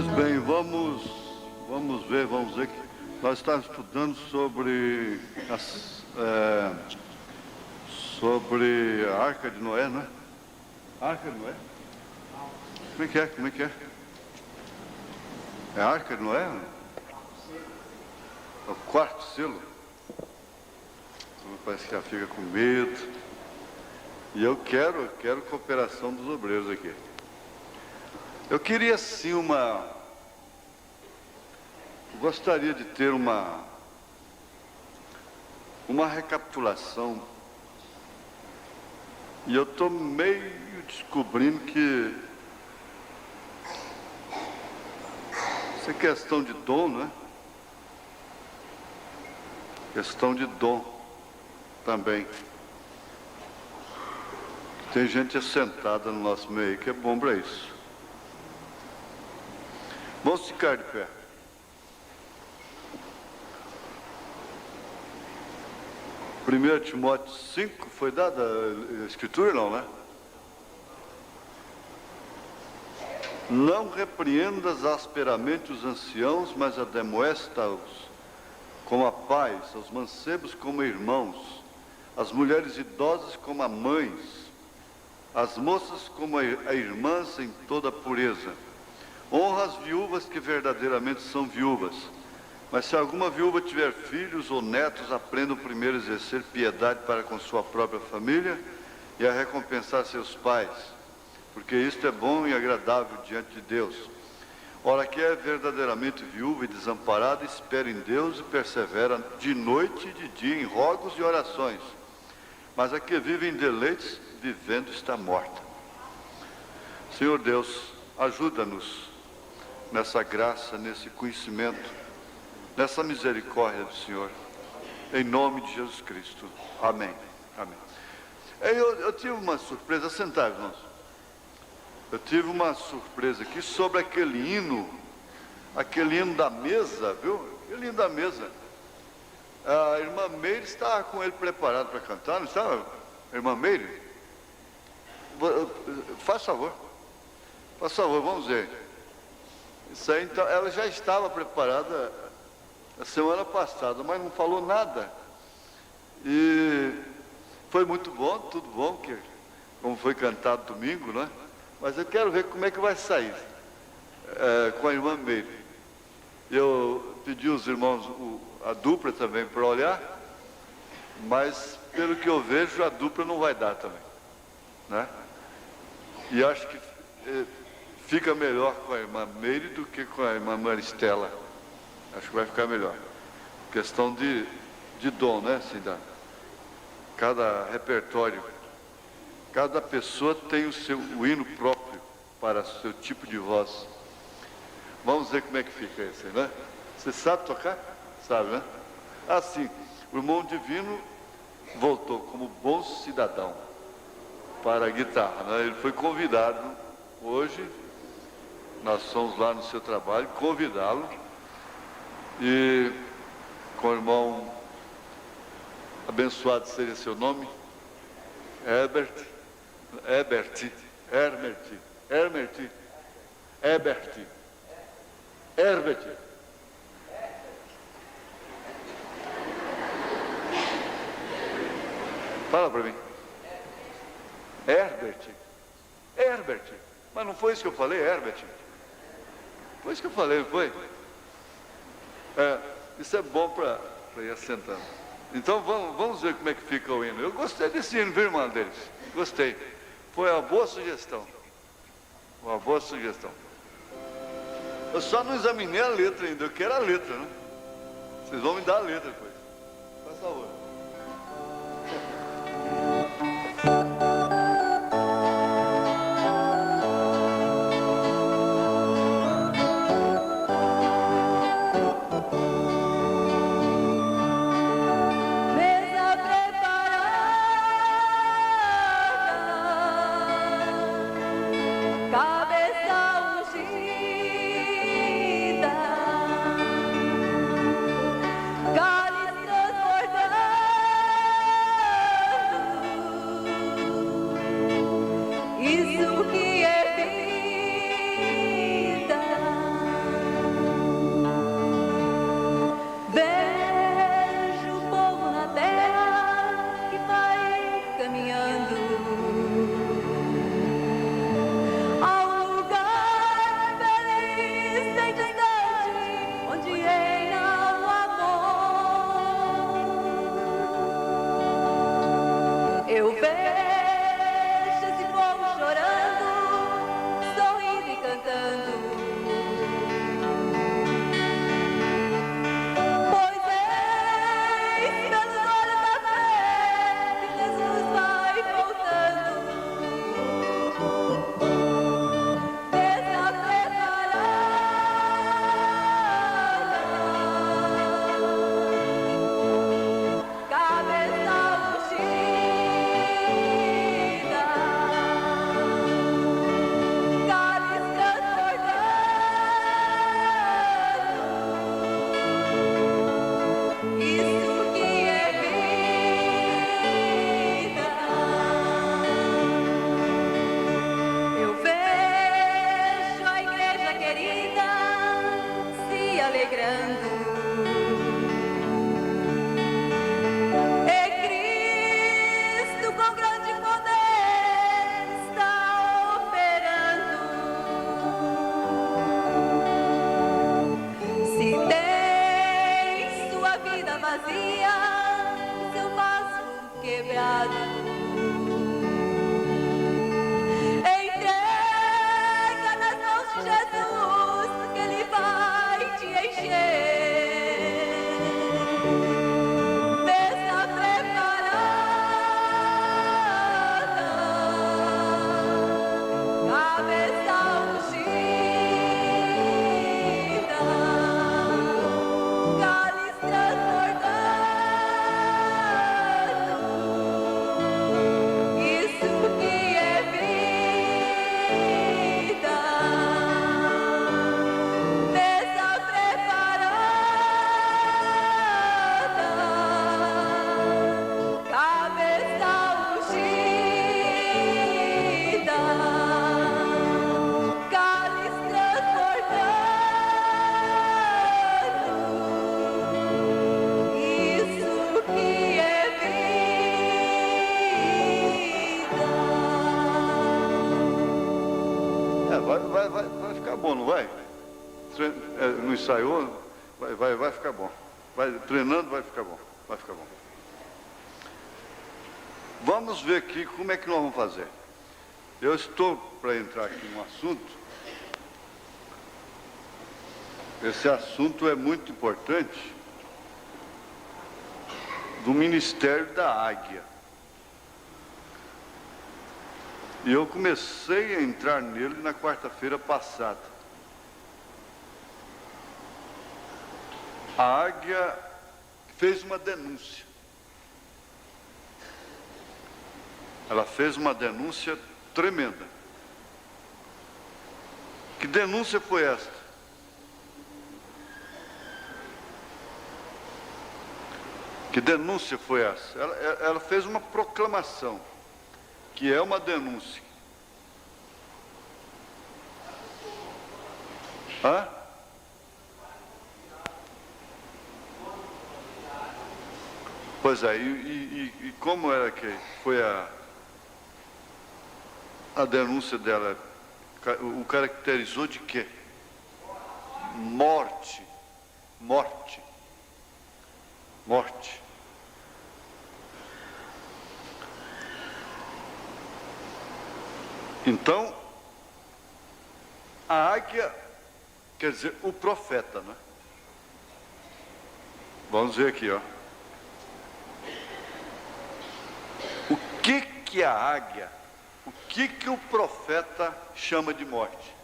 Pois bem, vamos ver que nós estamos estudando sobre a Arca de Noé, não é? A Arca de Noé? Como é que é? É a Arca de Noé? É o quarto selo? Parece que ela fica com medo. E eu quero cooperação dos obreiros aqui. Eu queria sim gostaria de ter uma recapitulação. E eu estou meio descobrindo que isso é questão de dom, não é? Questão de dom também. Tem gente assentada no nosso meio que é bom para isso. Vamos ficar de pé. Primeiro Timóteo 5, foi dada a escritura, não, né? Não repreendas asperamente os anciãos, mas ademoesta-os como a pais, aos mancebos como irmãos, as mulheres idosas como a mães, as moças como a irmãs em toda a pureza. Honra as viúvas que verdadeiramente são viúvas. Mas se alguma viúva tiver filhos ou netos, aprendam primeiro a exercer piedade para com sua própria família e a recompensar seus pais, porque isto é bom e agradável diante de Deus. Ora, que é verdadeiramente viúva e desamparada, espera em Deus e persevera de noite e de dia em rogos e orações. Mas a que vive em deleites, vivendo está morta. Senhor Deus, ajuda-nos nessa graça, nesse conhecimento, nessa misericórdia do Senhor, em nome de Jesus Cristo. Amém. Amém. Eu tive uma surpresa, sentar, irmãos. Eu tive uma surpresa aqui sobre aquele hino da mesa, viu? Aquele hino da mesa. A irmã Meire estava com ele preparado para cantar, não estava? Irmã Meire? Faz favor, vamos ver. Isso aí, então, ela já estava preparada a semana passada, mas não falou nada. E foi muito bom, tudo bom, como foi cantado domingo, né? Mas eu quero ver como é que vai sair com a irmã Meire. Eu pedi aos irmãos a dupla também para olhar, mas pelo que eu vejo a dupla não vai dar também, né? E acho que fica melhor com a irmã Meire do que com a irmã Maristela. Acho que vai ficar melhor. Questão de dom, né? Assim, cada repertório, cada pessoa tem o hino próprio para o seu tipo de voz. Vamos ver como é que fica esse, né? Você sabe tocar? Sabe, né? Assim, o irmão Divino voltou como bom cidadão para a guitarra, né? Ele foi convidado hoje, nós fomos lá no seu trabalho convidá-lo, e com o irmão, abençoado seja seu nome, Herbert. Fala para mim. Herbert. Mas não foi isso que eu falei, Herbert? Foi isso que eu falei, não foi? Isso é bom para ir assentando. Então vamos ver como é que fica o hino. Eu gostei desse hino, viu, irmã deles? Gostei. Foi uma boa sugestão. Eu só não examinei a letra ainda, eu quero a letra, né? Vocês vão me dar a letra depois. Faz favor. Cáliz transbordante. Eu vejo esse povo chorando, sorrindo e cantando. Pois eis pelos olhos da fé que Jesus vai voltando. Está preparada, cabeça ungida, cálice transbordando. Isso que é vida. Eu vejo a igreja querida se alegrando. E Cristo com grande poder está operando. Se tem sua vida vazia, seu vaso quebrado, entrega nas mãos de Jesus, que Ele vai te encher. Está preparada, cabeça ungida, cálice transbordando. Isso que é vida. Mesa preparada, cabeça ungida, cálice transbordando. Isso que é vida. Vai ficar bom, não vai? Não ensaiou? Vai ficar bom. Vai treinando, vai ficar bom. Vai ficar bom. Vamos ver aqui como é que nós vamos fazer. Eu estou para entrar aqui num assunto. Esse assunto é muito importante, do Ministério da Águia. E eu comecei a entrar nele na quarta-feira passada. A Águia fez uma denúncia. Ela fez uma denúncia tremenda. Que denúncia foi esta? Que denúncia foi essa? Ela fez uma proclamação, que é uma denúncia. Hã? Pois é, e como era que foi a denúncia dela? O caracterizou de quê? Morte. Morte. Morte. Então, a águia, quer dizer, o profeta, né? Vamos ver aqui, ó. O que a águia, o que o profeta chama de morte?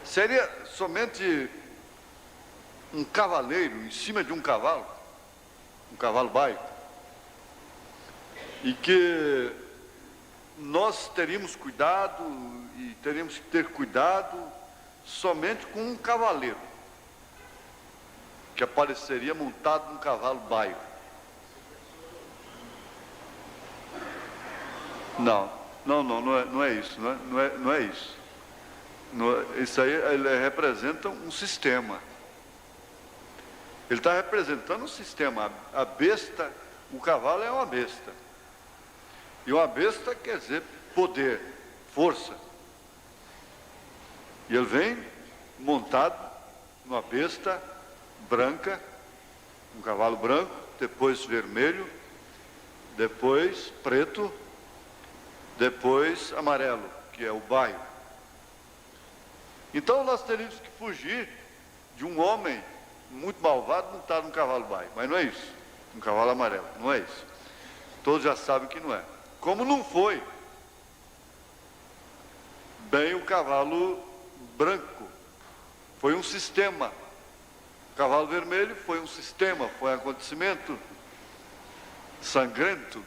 Seria somente um cavaleiro em cima de um cavalo baio, e que nós teríamos cuidado e teríamos que ter cuidado somente com um cavaleiro que apareceria montado num cavalo baio. Não é isso, não é isso. Isso aí ele representa um sistema. Ele está representando um sistema. A besta, o cavalo é uma besta. E uma besta quer dizer poder, força. E ele vem montado numa besta branca, um cavalo branco, depois vermelho, depois preto, depois amarelo, que é o baio. Então nós teríamos que fugir de um homem muito malvado montado num cavalo baio, mas não é isso, um cavalo amarelo, não é isso. Todos já sabem que não é. Como não foi bem o cavalo branco, foi um sistema. O cavalo vermelho foi um sistema, foi um acontecimento sangrento.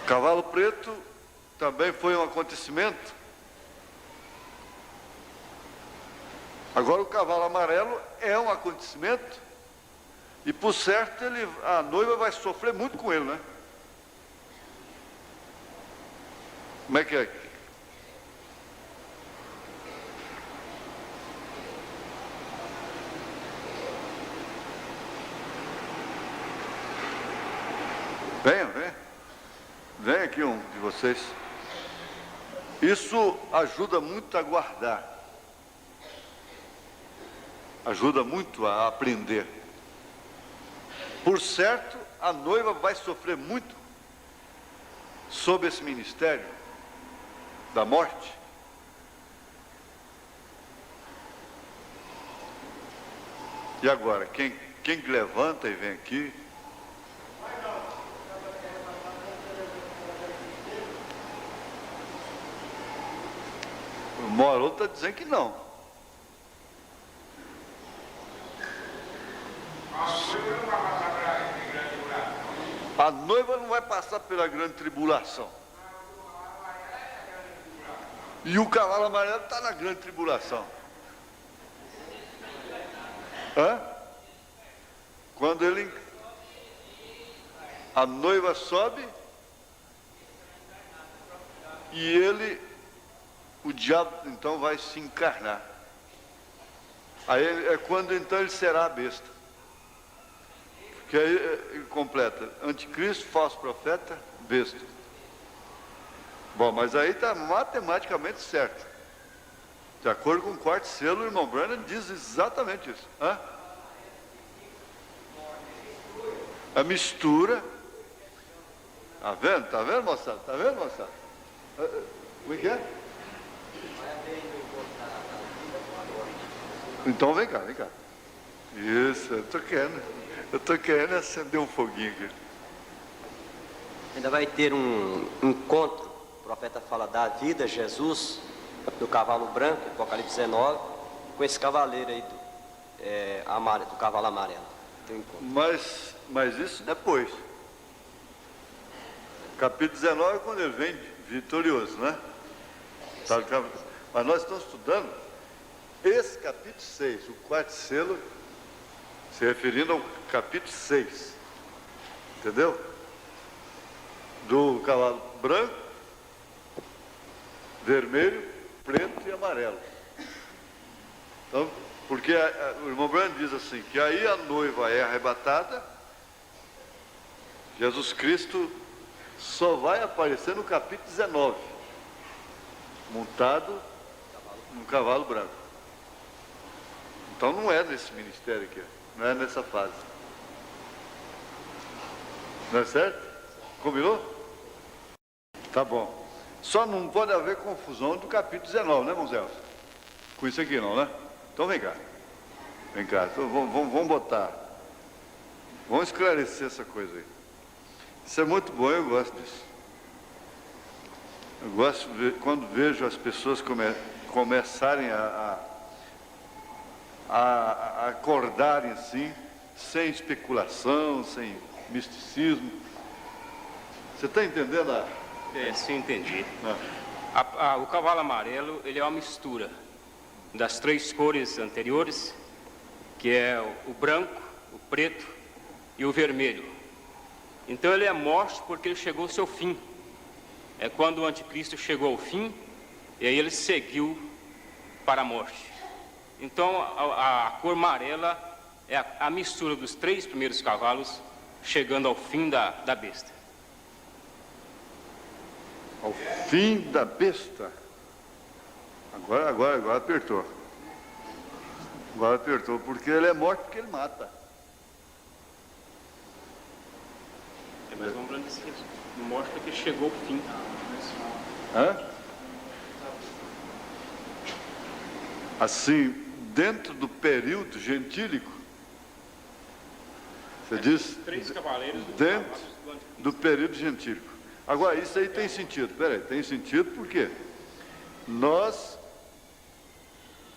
O cavalo preto também foi um acontecimento. Agora o cavalo amarelo é um acontecimento e por certo a noiva vai sofrer muito com ele, né? Como é que é? Vem aqui um de vocês. Isso ajuda muito a guardar. Ajuda muito a aprender. Por certo, a noiva vai sofrer muito sob esse ministério da morte. E agora, quem levanta e vem aqui? O Moro está dizendo que não. A noiva não vai passar pela grande tribulação. E o cavalo amarelo está na grande tribulação. Hã? Quando a noiva sobe e o diabo então vai se encarnar. Aí é quando então ele será a besta. Porque aí ele completa: anticristo, falso profeta, besta. Bom, mas aí está matematicamente certo. De acordo com o quarto selo, o irmão Branham diz exatamente isso. Hã? A mistura. Tá vendo, moçada? Tá vendo, moçada? Como é que é? Então vem cá. Isso, eu tô querendo acender um foguinho aqui. Ainda vai ter um encontro, o profeta fala da vida, Jesus, do cavalo branco, Apocalipse 19, com esse cavaleiro aí do cavalo amarelo. Tem um encontro. Mas isso depois. Capítulo 19 é quando ele vem vitorioso, né? Mas nós estamos estudando esse capítulo 6, o quarto selo, se referindo ao capítulo 6, entendeu? Do cavalo branco, vermelho, preto e amarelo. Então, porque o irmão Branham diz assim, que aí a noiva é arrebatada, Jesus Cristo só vai aparecer no capítulo 19, montado num cavalo branco. Então não é nesse ministério aqui, não é nessa fase. Não é certo? Combinou? Tá bom. Só não pode haver confusão do capítulo 19, né, irmão Zé? Com isso aqui não, né? Então vem cá. Então, vamos botar. Vamos esclarecer essa coisa aí. Isso é muito bom, eu gosto disso. Eu gosto de ver, quando vejo as pessoas começarem a acordarem assim, sem especulação, sem misticismo. Você está entendendo? Sim, entendi. O cavalo amarelo, ele é uma mistura das três cores anteriores, que é o branco, o preto e o vermelho. Então ele é morte porque ele chegou ao seu fim. É quando o anticristo chegou ao fim, e aí ele seguiu para a morte. Então a cor amarela é a mistura dos três primeiros cavalos chegando ao fim da besta. Ao fim da besta. Agora apertou. Agora apertou, porque ele é morto porque ele mata. Mas lembrando isso, mostra que chegou o fim. Hã? Assim, dentro do período gentílico, você diz? 3 cavaleiros Dentro do período gentílico. Agora, isso aí tem sentido. Peraí, tem sentido porque nós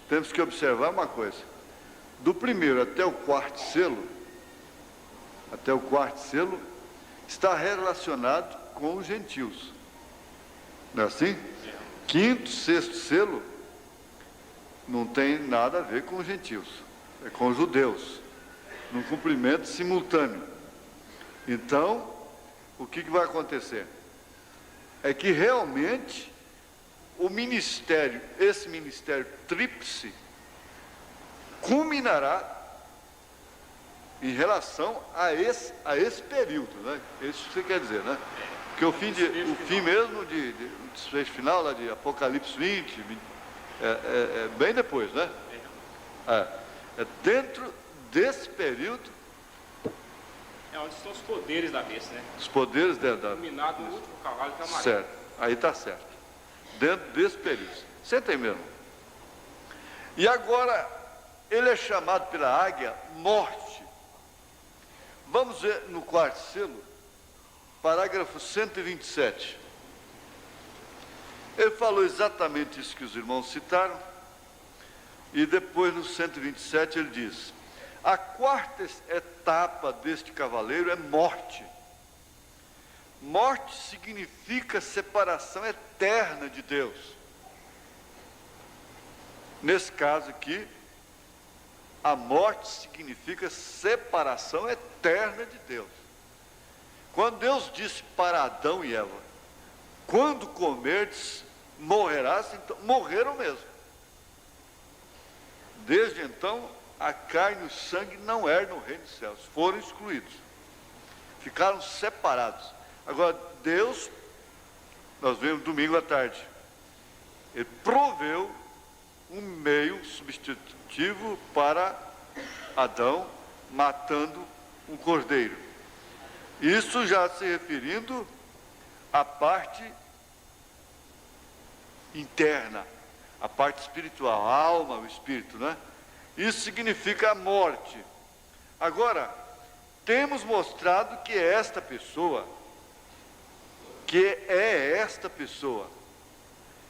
temos que observar uma coisa. Do primeiro até o quarto selo, está relacionado com os gentios. Não é assim? Quinto, sexto selo não tem nada a ver com os gentios, é com os judeus, num cumprimento simultâneo. Então, o que vai acontecer? É que realmente o ministério, esse ministério tríplice, culminará em relação a esse período, né? Isso que você quer dizer, né? Porque o fim mesmo de desfecho final lá de Apocalipse 20, é bem depois, né? É dentro desse período. É onde estão os poderes da besta, né? Os poderes da Dominado no último cavalo que é amarelo. certo, aí está certo. Dentro desse período. Senta aí mesmo. E agora, ele é chamado pela águia morte. Vamos ver no quarto selo, parágrafo 127. Ele falou exatamente isso que os irmãos citaram, e depois no 127 ele diz: a quarta etapa deste cavaleiro é morte. Morte significa separação eterna de Deus. Nesse caso aqui, a morte significa separação eterna de Deus. Quando Deus disse para Adão e Eva: quando comerdes, morrerás, então morreram mesmo. Desde então, a carne e o sangue não eram no reino dos céus, foram excluídos, ficaram separados. Agora, Deus, nós vemos domingo à tarde, Ele proveu um meio substitutivo para Adão, matando um cordeiro. Isso já se referindo à parte interna, a parte espiritual, a alma, o espírito, né? Isso significa a morte. Agora, temos mostrado que esta pessoa,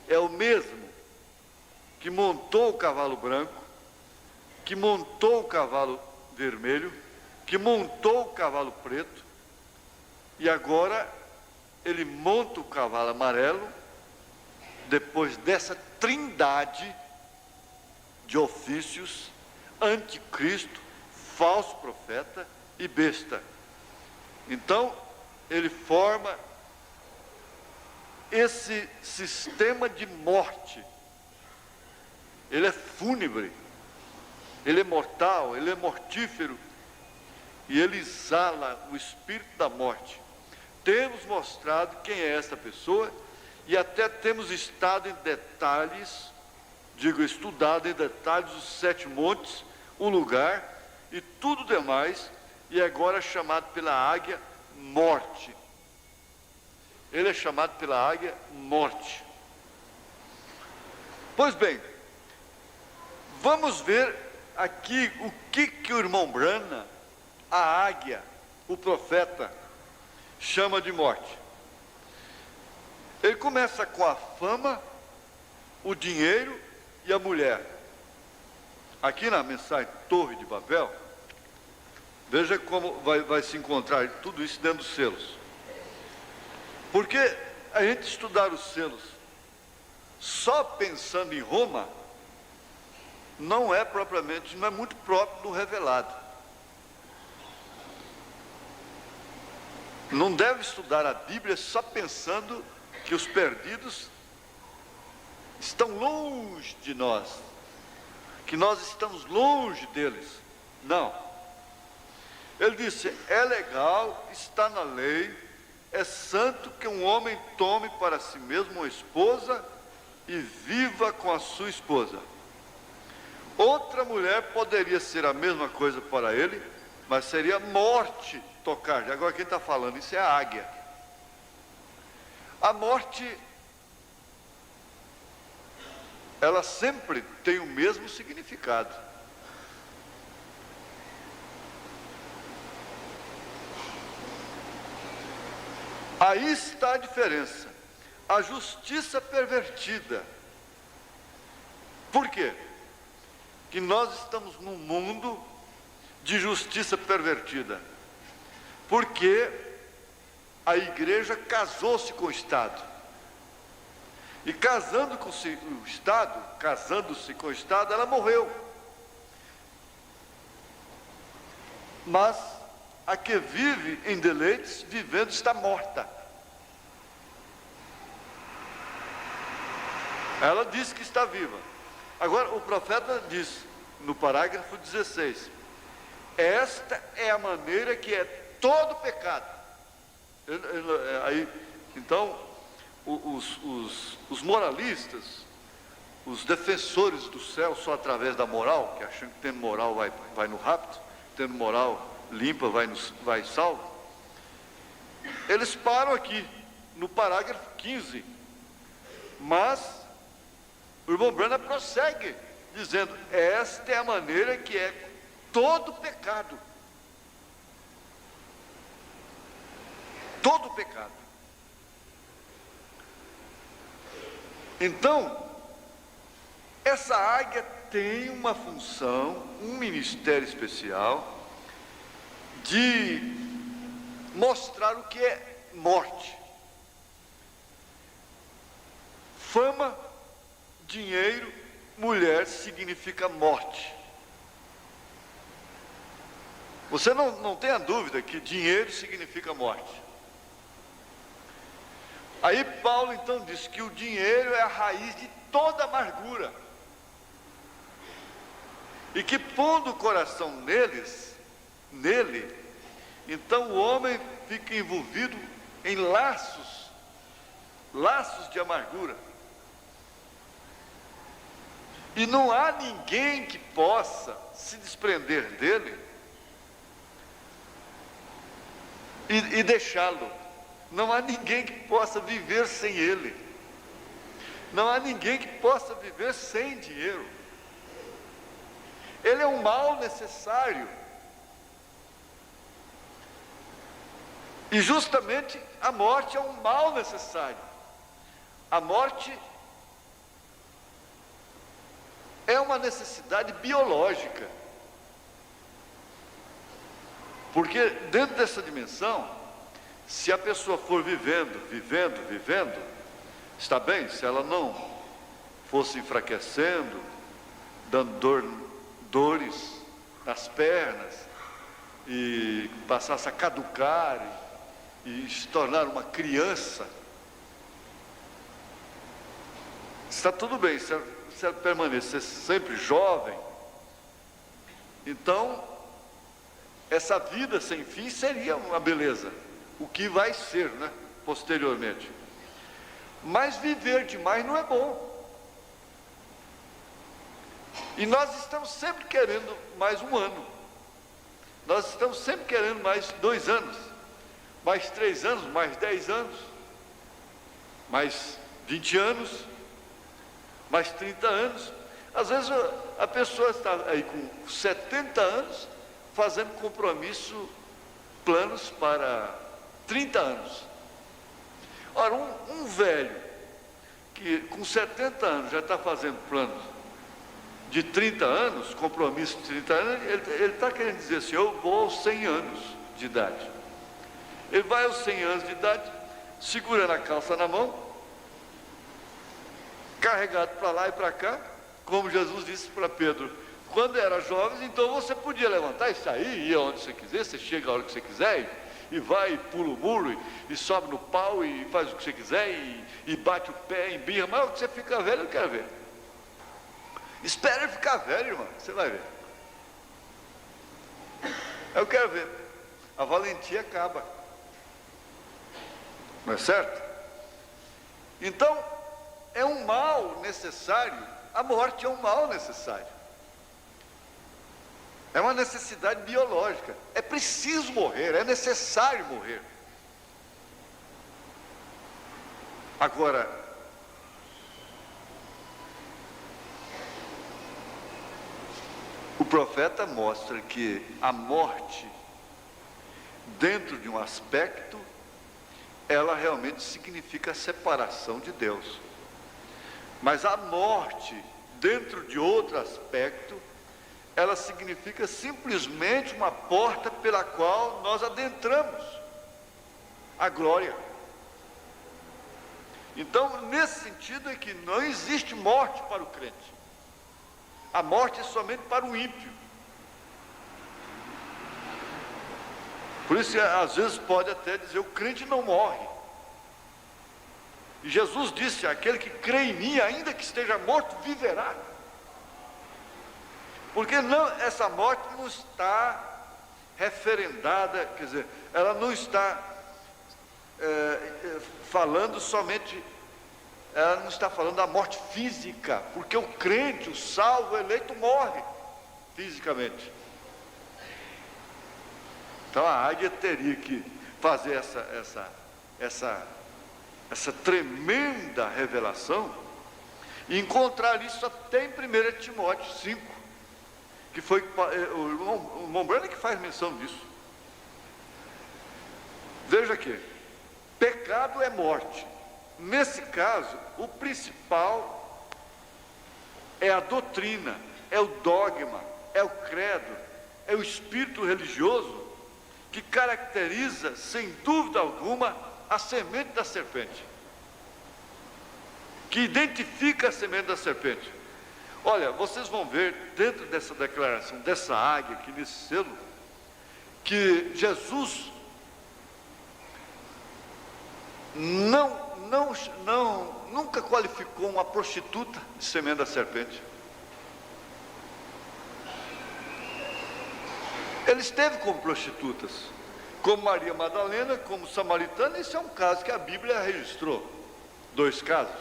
é o mesmo que montou o cavalo branco, que montou o cavalo vermelho, que montou o cavalo preto, e agora ele monta o cavalo amarelo, depois dessa trindade de ofícios: anticristo, falso profeta e besta. Então, ele forma esse sistema de morte. Ele é fúnebre, ele é mortal, ele é mortífero, e ele exala o espírito da morte. Temos mostrado quem é esta pessoa, e até temos estado em detalhes, estudado em detalhes os 7 montes, o lugar e tudo demais, e agora é chamado pela águia morte. Ele é chamado pela águia morte. Pois bem, vamos ver aqui o que o irmão Brana, a águia, o profeta, chama de morte. Ele começa com a fama, o dinheiro e a mulher. Aqui na mensagem Torre de Babel, veja como vai se encontrar tudo isso dentro dos selos. Porque a gente estudar os selos só pensando em Roma não é muito próprio do revelado. Não deve estudar a Bíblia só pensando que os perdidos estão longe de nós, que nós estamos longe deles. Não. Ele disse: é legal, está na lei, é santo que um homem tome para si mesmo uma esposa e viva com a sua esposa. Outra mulher poderia ser a mesma coisa para ele, mas seria morte tocar. Agora quem está falando isso é a águia. A morte, ela sempre tem o mesmo significado. Aí está a diferença. A justiça pervertida. Por quê? Que nós estamos num mundo de justiça pervertida. Porque a igreja casou-se com o Estado. E casando-se com o Estado, ela morreu. Mas a que vive em deleites, vivendo, está morta. Ela diz que está viva. Agora, o profeta diz, no parágrafo 16, esta é a maneira que é todo pecado. Então, os moralistas, os defensores do céu só através da moral, que acham que tendo moral vai no rapto, tendo moral limpa vai salvo, eles param aqui no parágrafo 15, mas o irmão Branham prossegue dizendo, esta é a maneira que é todo pecado. Todo pecado. Então, essa águia tem uma função, um ministério especial, de mostrar o que é morte. Fama, dinheiro, mulher significa morte. Você não tenha dúvida que dinheiro significa morte. Aí Paulo então diz que o dinheiro é a raiz de toda amargura. E que pondo o coração nele, então o homem fica envolvido em laços de amargura. E não há ninguém que possa se desprender dele e deixá-lo. Não há ninguém que possa viver sem ele. Não há ninguém que possa viver sem dinheiro. Ele é um mal necessário. E justamente a morte é um mal necessário. A morte é uma necessidade biológica. Porque dentro dessa dimensão, se a pessoa for vivendo, está bem, se ela não fosse enfraquecendo, dando dores nas pernas, e passasse a caducar, e se tornar uma criança, está tudo bem. Se ela permanecer sempre jovem, então essa vida sem fim seria uma beleza, o que vai ser, né, posteriormente. Mas viver demais não é bom. E nós estamos sempre querendo mais um ano. Nós estamos sempre querendo mais 2 anos, mais 3 anos, mais 10 anos, mais 20 anos, mais 30 anos. Às vezes a pessoa está aí com 70 anos, fazendo compromisso, planos para 30 anos. Ora, um velho que com 70 anos já está fazendo planos de 30 anos, compromisso de 30 anos, ele está querendo dizer assim, eu vou aos 100 anos de idade. Ele vai aos 100 anos de idade, segurando a calça na mão, carregado para lá e para cá, como Jesus disse para Pedro, quando era jovem, então você podia levantar e sair, ir aonde você quiser, você chega a hora que você quiser, e vai, e pula o muro, e sobe no pau, e faz o que você quiser, e bate o pé, embirra, mas o que você fica velho, eu não quero ver. Espera ele ficar velho, irmão, você vai ver. Eu quero ver. A valentia acaba. Não é certo? Então, é um mal necessário. A morte é um mal necessário. É uma necessidade biológica. É preciso morrer, é necessário morrer. Agora, o profeta mostra que a morte, dentro de um aspecto, ela realmente significa a separação de Deus. Mas a morte, dentro de outro aspecto, ela significa simplesmente uma porta pela qual nós adentramos a glória. Então, nesse sentido é que não existe morte para o crente. A morte é somente para o ímpio. Por isso, às vezes pode até dizer, o crente não morre. E Jesus disse, aquele que crê em mim, ainda que esteja morto, viverá. Porque não, essa morte não está referendada, quer dizer, ela não está falando somente, ela não está falando da morte física, porque o crente, o salvo, o eleito morre fisicamente. Então a Águia teria que fazer essa tremenda revelação e encontrar isso até em 1 Timóteo 5, que foi o irmão Branham que faz menção disso. Veja aqui, pecado é morte. Nesse caso, o principal é a doutrina, é o dogma, é o credo, é o espírito religioso que caracteriza, sem dúvida alguma, a semente da serpente, que identifica a semente da serpente. Olha, vocês vão ver dentro dessa declaração, dessa águia aqui nesse selo, que Jesus nunca qualificou uma prostituta de semente da serpente. Ele esteve com prostitutas, como Maria Madalena, como Samaritana. Esse é um caso que a Bíblia registrou, 2 casos,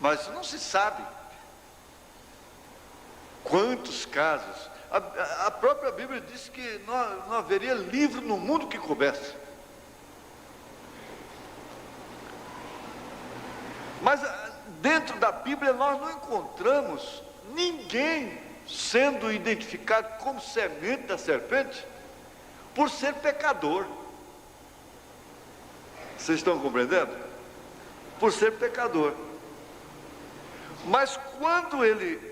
mas não se sabe quantos casos. A própria Bíblia diz que não haveria livro no mundo que coubesse. Mas dentro da Bíblia nós não encontramos ninguém sendo identificado como semente da serpente por ser pecador. Vocês estão compreendendo? Por ser pecador. Mas quando ele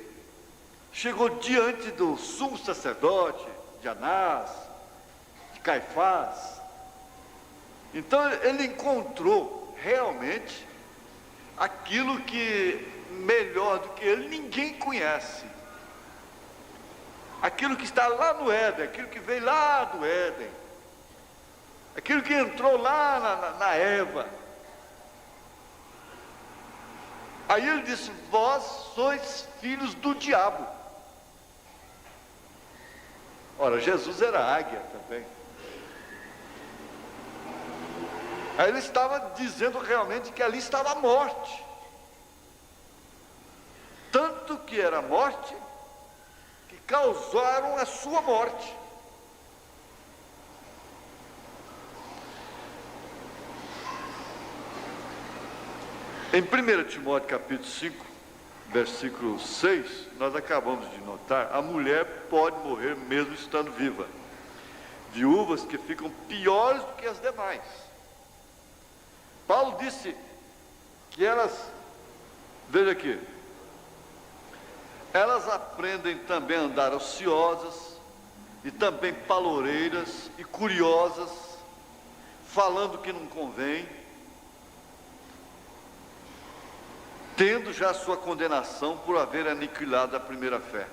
chegou diante do sumo sacerdote, de Anás, de Caifás, então ele encontrou realmente aquilo que melhor do que ele ninguém conhece. Aquilo que está lá no Éden, aquilo que veio lá do Éden, aquilo que entrou lá na Eva. Aí ele disse, vós sois filhos do diabo. Ora, Jesus era águia também. Aí ele estava dizendo realmente que ali estava a morte. Tanto que era a morte, que causaram a sua morte. Em 1 Timóteo capítulo 5, versículo 6, nós acabamos de notar, a mulher pode morrer mesmo estando viva. Viúvas que ficam piores do que as demais. Paulo disse que elas, veja aqui, elas aprendem também a andar ociosas, e também paloureiras e curiosas, falando o que não convém, tendo já sua condenação por haver aniquilado a primeira fé.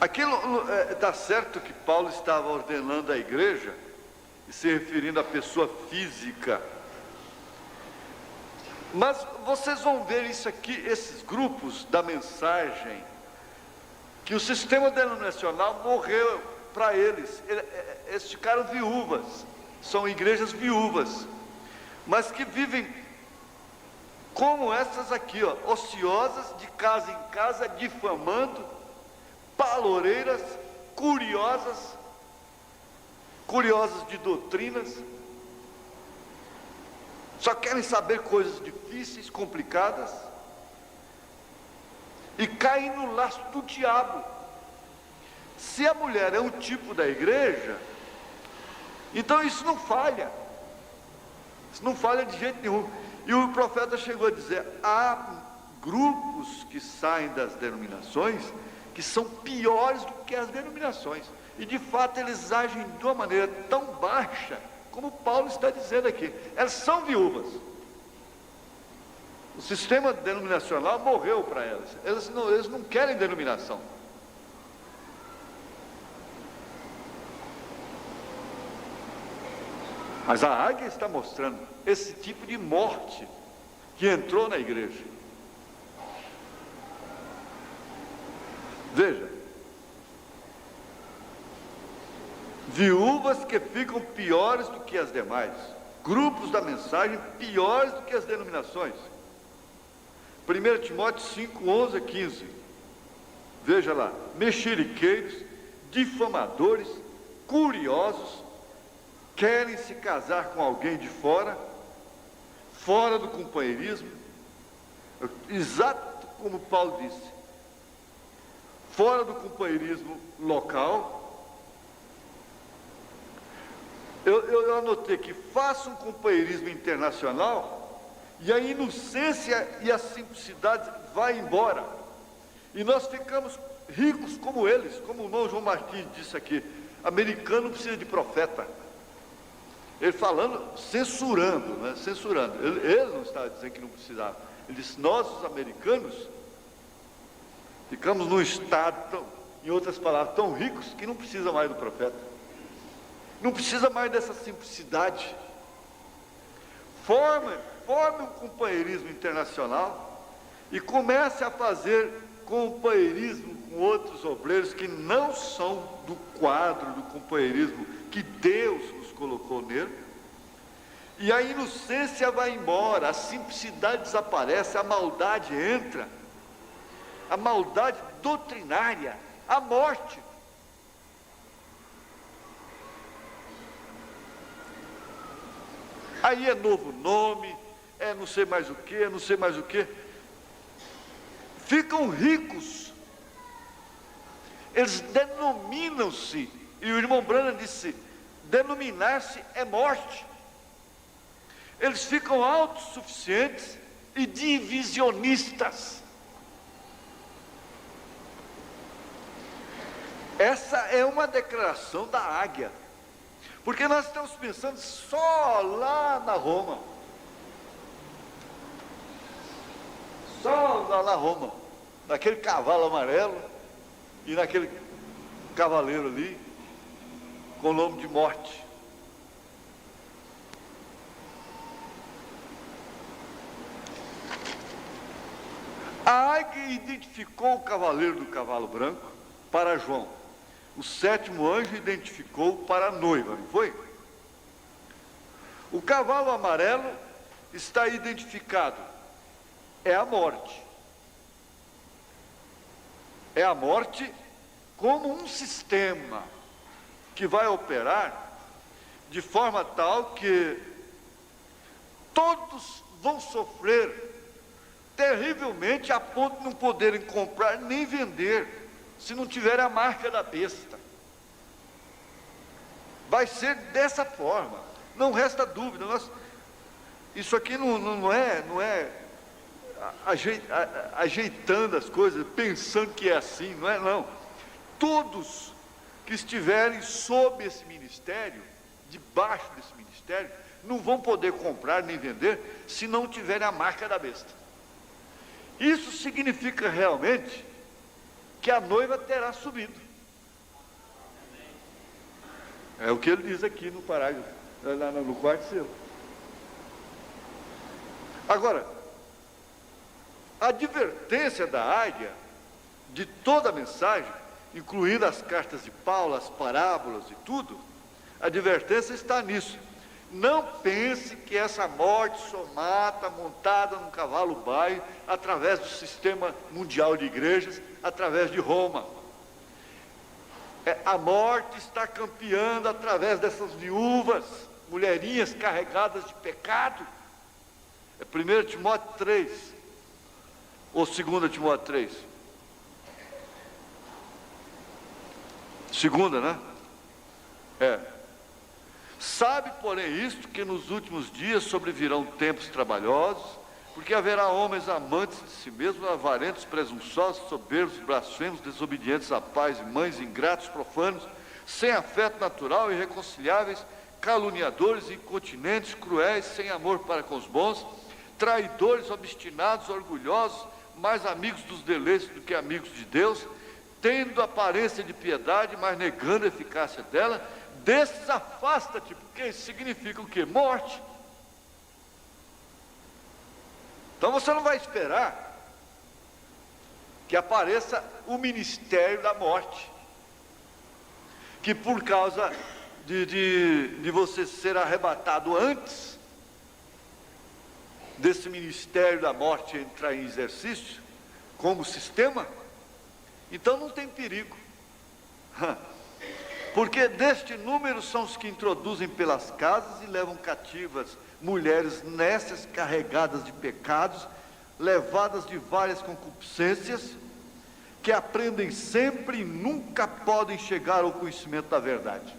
Aquilo está certo que Paulo estava ordenando à igreja, e se referindo à pessoa física. Mas vocês vão ver isso aqui, esses grupos da mensagem, que o sistema denominacional morreu para eles. Eles ficaram viúvas, são igrejas viúvas, mas que vivem como essas aqui, ó, ociosas, de casa em casa, difamando, paloureiras, curiosas de doutrinas, só querem saber coisas difíceis, complicadas, e caem no laço do diabo. Se a mulher é um tipo da igreja, então isso não falha. Isso não falha de jeito nenhum. E o profeta chegou a dizer: há grupos que saem das denominações que são piores do que as denominações. E de fato eles agem de uma maneira tão baixa, como Paulo está dizendo aqui. Elas são viúvas. O sistema denominacional morreu para elas. Eles não querem denominação. Mas a águia está mostrando esse tipo de morte que entrou na igreja. Veja, viúvas que ficam piores do que as demais, grupos da mensagem piores do que as denominações. 1 Timóteo 5, 11 a 15. Veja lá: mexeriqueiros, difamadores, curiosos, querem se casar com alguém de fora do companheirismo, exato como Paulo disse, fora do companheirismo local. Eu anotei que faça um companheirismo internacional e a inocência e a simplicidade vai embora. E nós ficamos ricos como eles, como o irmão João Martins disse aqui: americano precisa de profeta. Ele falando, censurando, né? Censurando. Ele não estava dizendo que não precisava. Ele disse: nós, os americanos, ficamos num estado, em outras palavras, tão ricos que não precisa mais do profeta. Não precisa mais dessa simplicidade. Forme um companheirismo internacional e comece a fazer companheirismo com outros obreiros que não são do quadro do companheirismo que Deus nos colocou nele. E a inocência vai embora, a simplicidade desaparece, a maldade entra, a maldade doutrinária, a morte. Aí é novo nome, é não sei mais o que, ficam ricos, eles denominam-se, e o irmão Branham disse: denominar-se é morte. Eles ficam autossuficientes e divisionistas. Essa é uma declaração da águia, porque nós estamos pensando só lá na Roma, só lá na Roma, naquele cavalo amarelo e naquele cavaleiro ali com o nome de morte. A águia identificou o cavaleiro do cavalo branco para João. O sétimo anjo identificou para a noiva, não foi? O cavalo amarelo está identificado, é a morte. É a morte como um sistema que vai operar de forma tal que todos vão sofrer terrivelmente a ponto de não poderem comprar nem vender se não tiver a marca da besta. Vai ser dessa forma, não resta dúvida. Isso aqui não é ajeitando as coisas, pensando que é assim, não é não. Todos que estiverem sob esse ministério, debaixo desse ministério, não vão poder comprar nem vender se não tiverem a marca da besta. Isso significa realmente que a noiva terá subido. É o que ele diz aqui no parágrafo, no quarto selo. Agora, a advertência da águia, de toda a mensagem, incluindo as cartas de Paulo, as parábolas e tudo, a advertência está nisso. Não pense que essa morte somata, montada num cavalo baio, através do sistema mundial de igrejas, através de Roma. A morte está campeando através dessas viúvas, mulherinhas carregadas de pecado. É 1 Timóteo 3, ou 2 Timóteo 3? Segunda, né? Sabe, porém, isto, que nos últimos dias sobrevirão tempos trabalhosos, porque haverá homens amantes de si mesmos, avarentos, presunçosos, soberbos, blasfemos, desobedientes a pais e mães, ingratos, profanos, sem afeto natural, irreconciliáveis, caluniadores, incontinentes, cruéis, sem amor para com os bons, traidores, obstinados, orgulhosos, mais amigos dos deleites do que amigos de Deus, tendo aparência de piedade, mas negando a eficácia dela. Desses afasta-te, porque isso significa o quê? Morte. Então você não vai esperar que apareça o ministério da morte, que por causa de você ser arrebatado antes desse ministério da morte entrar em exercício como sistema, então não tem perigo. Porque deste número são os que introduzem pelas casas e levam cativas mulheres nécias, carregadas de pecados, levadas de várias concupiscências, que aprendem sempre e nunca podem chegar ao conhecimento da verdade.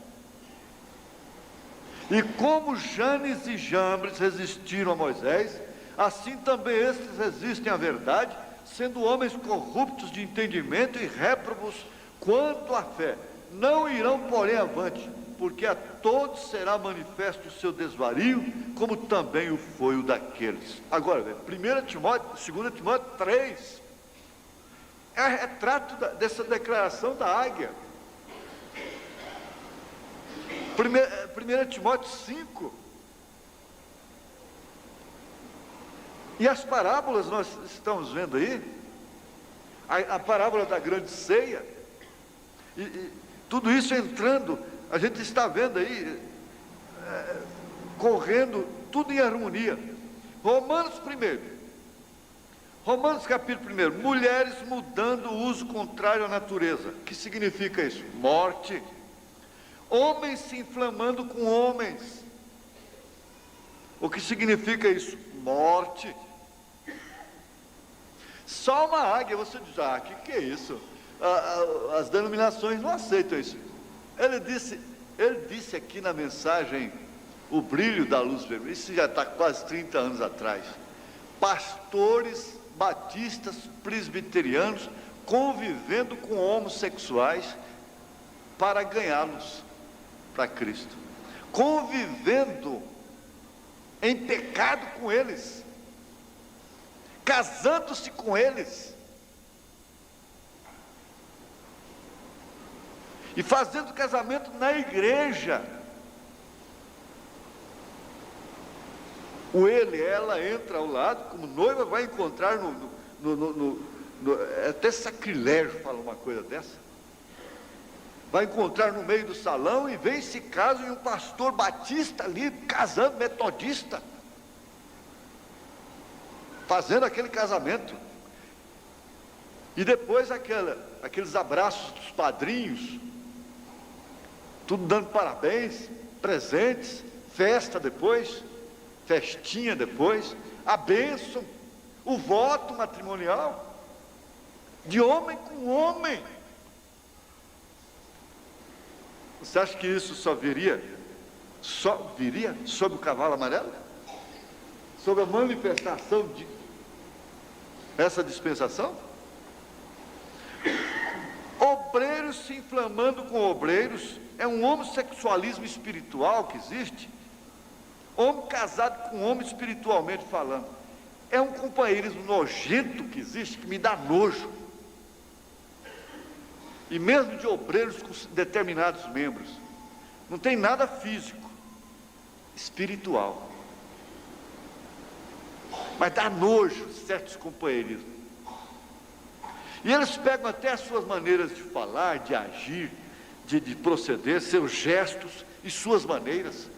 E como Janes e Jambres resistiram a Moisés, assim também estes resistem à verdade, sendo homens corruptos de entendimento e réprobos quanto à fé. Não irão, porém, avante, porque a todos será manifesto o seu desvario, como também o foi o daqueles. Agora, 1 Timóteo, 2 Timóteo 3, é retrato dessa declaração da águia. 1 Timóteo 5, e as parábolas nós estamos vendo aí, a parábola da grande ceia, e tudo isso entrando, a gente está vendo aí, correndo, tudo em harmonia. Romanos capítulo 1, mulheres mudando o uso contrário à natureza. O que significa isso? Morte. Homens se inflamando com homens. O que significa isso? Morte. Só uma águia, você diz, que é isso? As denominações não aceitam isso. Ele disse aqui na mensagem, o brilho da luz vermelha, isso já está quase 30 anos atrás. Pastores batistas presbiterianos convivendo com homossexuais para ganhá-los para Cristo, convivendo em pecado com eles, casando-se com eles, e fazendo casamento na igreja. O ele, ela entra ao lado, como noiva, vai encontrar é até sacrilégio falar uma coisa dessa. Vai encontrar no meio do salão e vem se casa, e um pastor batista ali, casando, metodista, fazendo aquele casamento. E depois aqueles abraços dos padrinhos, tudo dando parabéns, presentes, festa depois, festinha depois, a bênção, o voto matrimonial, de homem com homem. Você acha que isso só viria sob o cavalo amarelo? Sob a manifestação de essa dispensação? Obreiros se inflamando com obreiros, é um homossexualismo espiritual que existe. Homem casado com homem espiritualmente falando, é um companheirismo nojento que existe, que me dá nojo. E mesmo de obreiros com determinados membros, não tem nada físico, espiritual, mas dá nojo certos companheirismos. E eles pegam até as suas maneiras de falar, de agir, de proceder, seus gestos e suas maneiras.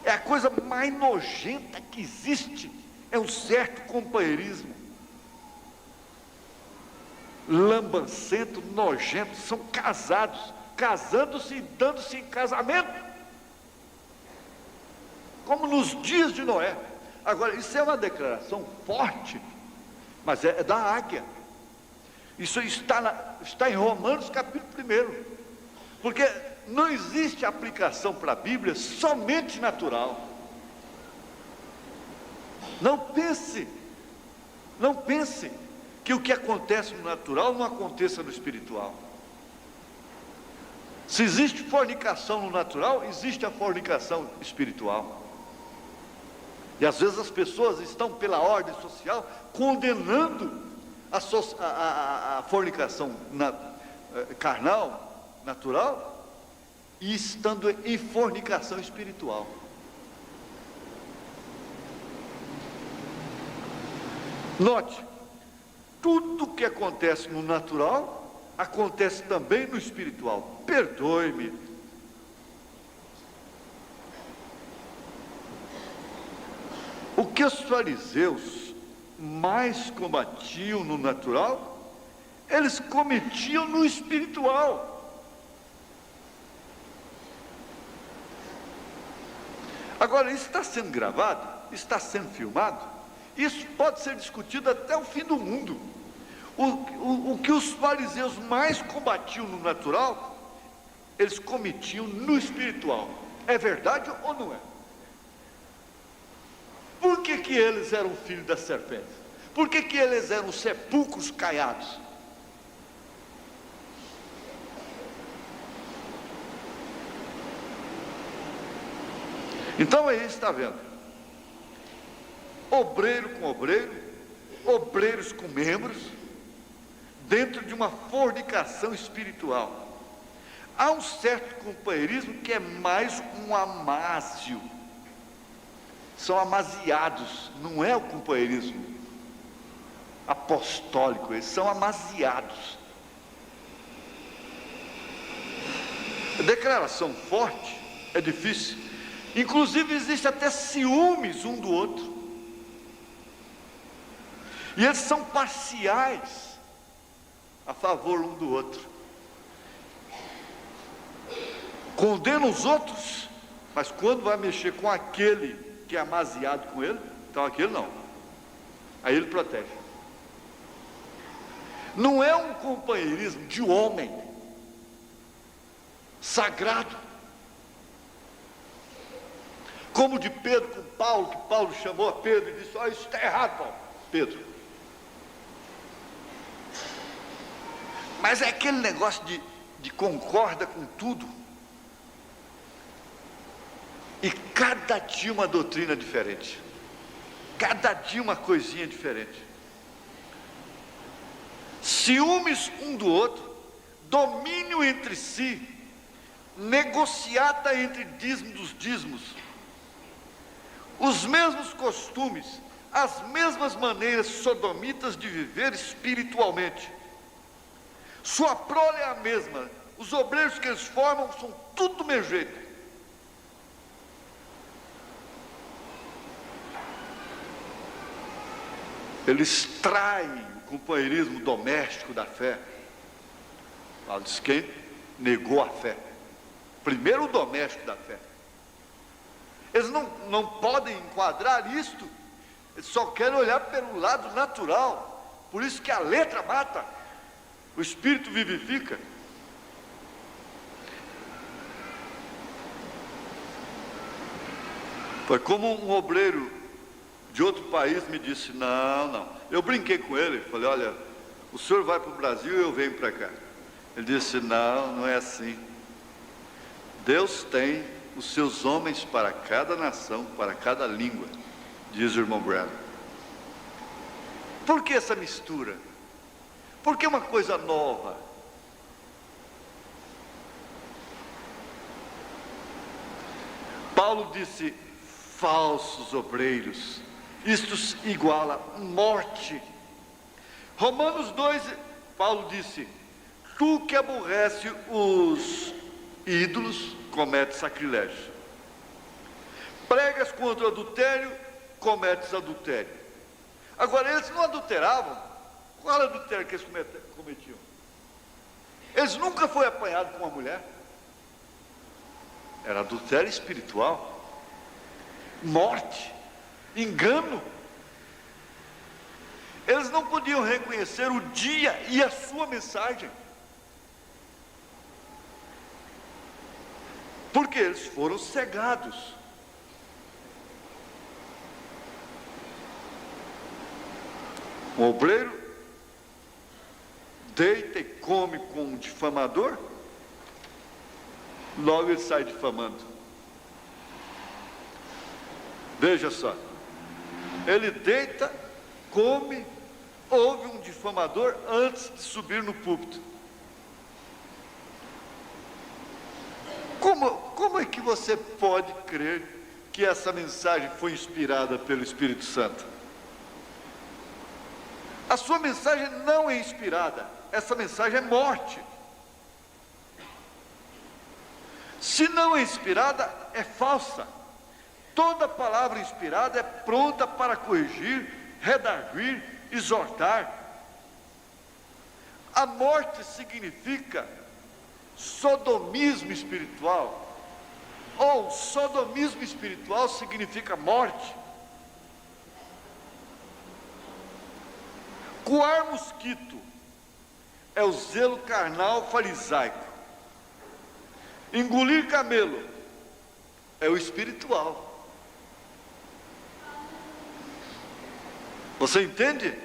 É a coisa mais nojenta que existe, é um certo companheirismo. lambancento, nojento, são casados, casando-se e dando-se em casamento, como nos dias de Noé. Agora, isso é uma declaração forte, mas é da águia. Isso está em Romanos capítulo 1, porque não existe aplicação para a Bíblia somente natural. Não pense que o que acontece no natural não aconteça no espiritual. Se existe fornicação no natural, existe a fornicação espiritual. E às vezes as pessoas estão pela ordem social condenando a fornicação carnal, natural, e estando em fornicação espiritual. Note, tudo que acontece no natural, acontece também no espiritual. Perdoe-me. O que os fariseus mais combatiam no natural, eles cometiam no espiritual. Agora, isso está sendo gravado, está sendo filmado, isso pode ser discutido até o fim do mundo. O que os fariseus mais combatiam no natural, eles cometiam no espiritual. É verdade ou não é? Por que eles eram filhos da serpente? Por que eles eram sepulcros caiados? Então aí está vendo, obreiro com obreiro, obreiros com membros, dentro de uma fornicação espiritual. Há um certo companheirismo que é mais um amásio, são amasiados, não é o companheirismo apostólico, eles são amasiados. A declaração forte é difícil, inclusive existe até ciúmes um do outro, e eles são parciais a favor um do outro, condenam os outros, mas quando vai mexer com aquele que é amasiado com ele, então aquele não, aí ele protege. Não é um companheirismo de homem sagrado, como de Pedro com Paulo, que Paulo chamou a Pedro e disse: isso está errado, Paulo. Pedro, mas é aquele negócio de concorda com tudo, e cada dia uma doutrina diferente, cada dia uma coisinha diferente, ciúmes um do outro, domínio entre si, negociata entre dízimo dos dízimos, os mesmos costumes, as mesmas maneiras sodomitas de viver espiritualmente. Sua prole é a mesma, os obreiros que eles formam são tudo do mesmo jeito. Eles traem o companheirismo doméstico da fé. Paulo diz: quem negou a fé? Primeiro o doméstico da fé. Eles não podem enquadrar isto, eles só querem olhar pelo lado natural. Por isso que a letra mata, o espírito vivifica. Foi como um obreiro de outro país me disse: não, eu brinquei com ele, falei: olha, o senhor vai para o Brasil e eu venho para cá. Ele disse: não é assim. Deus tem os seus homens para cada nação, para cada língua, diz o irmão Branham. Por que essa mistura? Por que uma coisa nova? Paulo disse: falsos obreiros, isto iguala morte. Romanos 2, Paulo disse: tu que aborrece os ídolos, comete sacrilégio. Pregas contra o adultério, cometes adultério. Agora, eles não adulteravam Qual era o adultério que eles cometiam? Eles nunca foram apanhados com uma mulher. Era adultério espiritual, morte, engano. Eles não podiam reconhecer o dia e a sua mensagem, porque eles foram cegados. Um obreiro deita e come com um difamador, logo ele sai difamando. Veja só, ele deita, come, ouve um difamador antes de subir no púlpito. Como é que você pode crer que essa mensagem foi inspirada pelo Espírito Santo? A sua mensagem não é inspirada, essa mensagem é morte. Se não é inspirada, é falsa. Toda palavra inspirada é pronta para corrigir, redarguir, exortar. A morte significa sodomismo espiritual, ou sodomismo espiritual significa morte. Coar mosquito é o zelo carnal farisaico. Engolir camelo é o espiritual. Você entende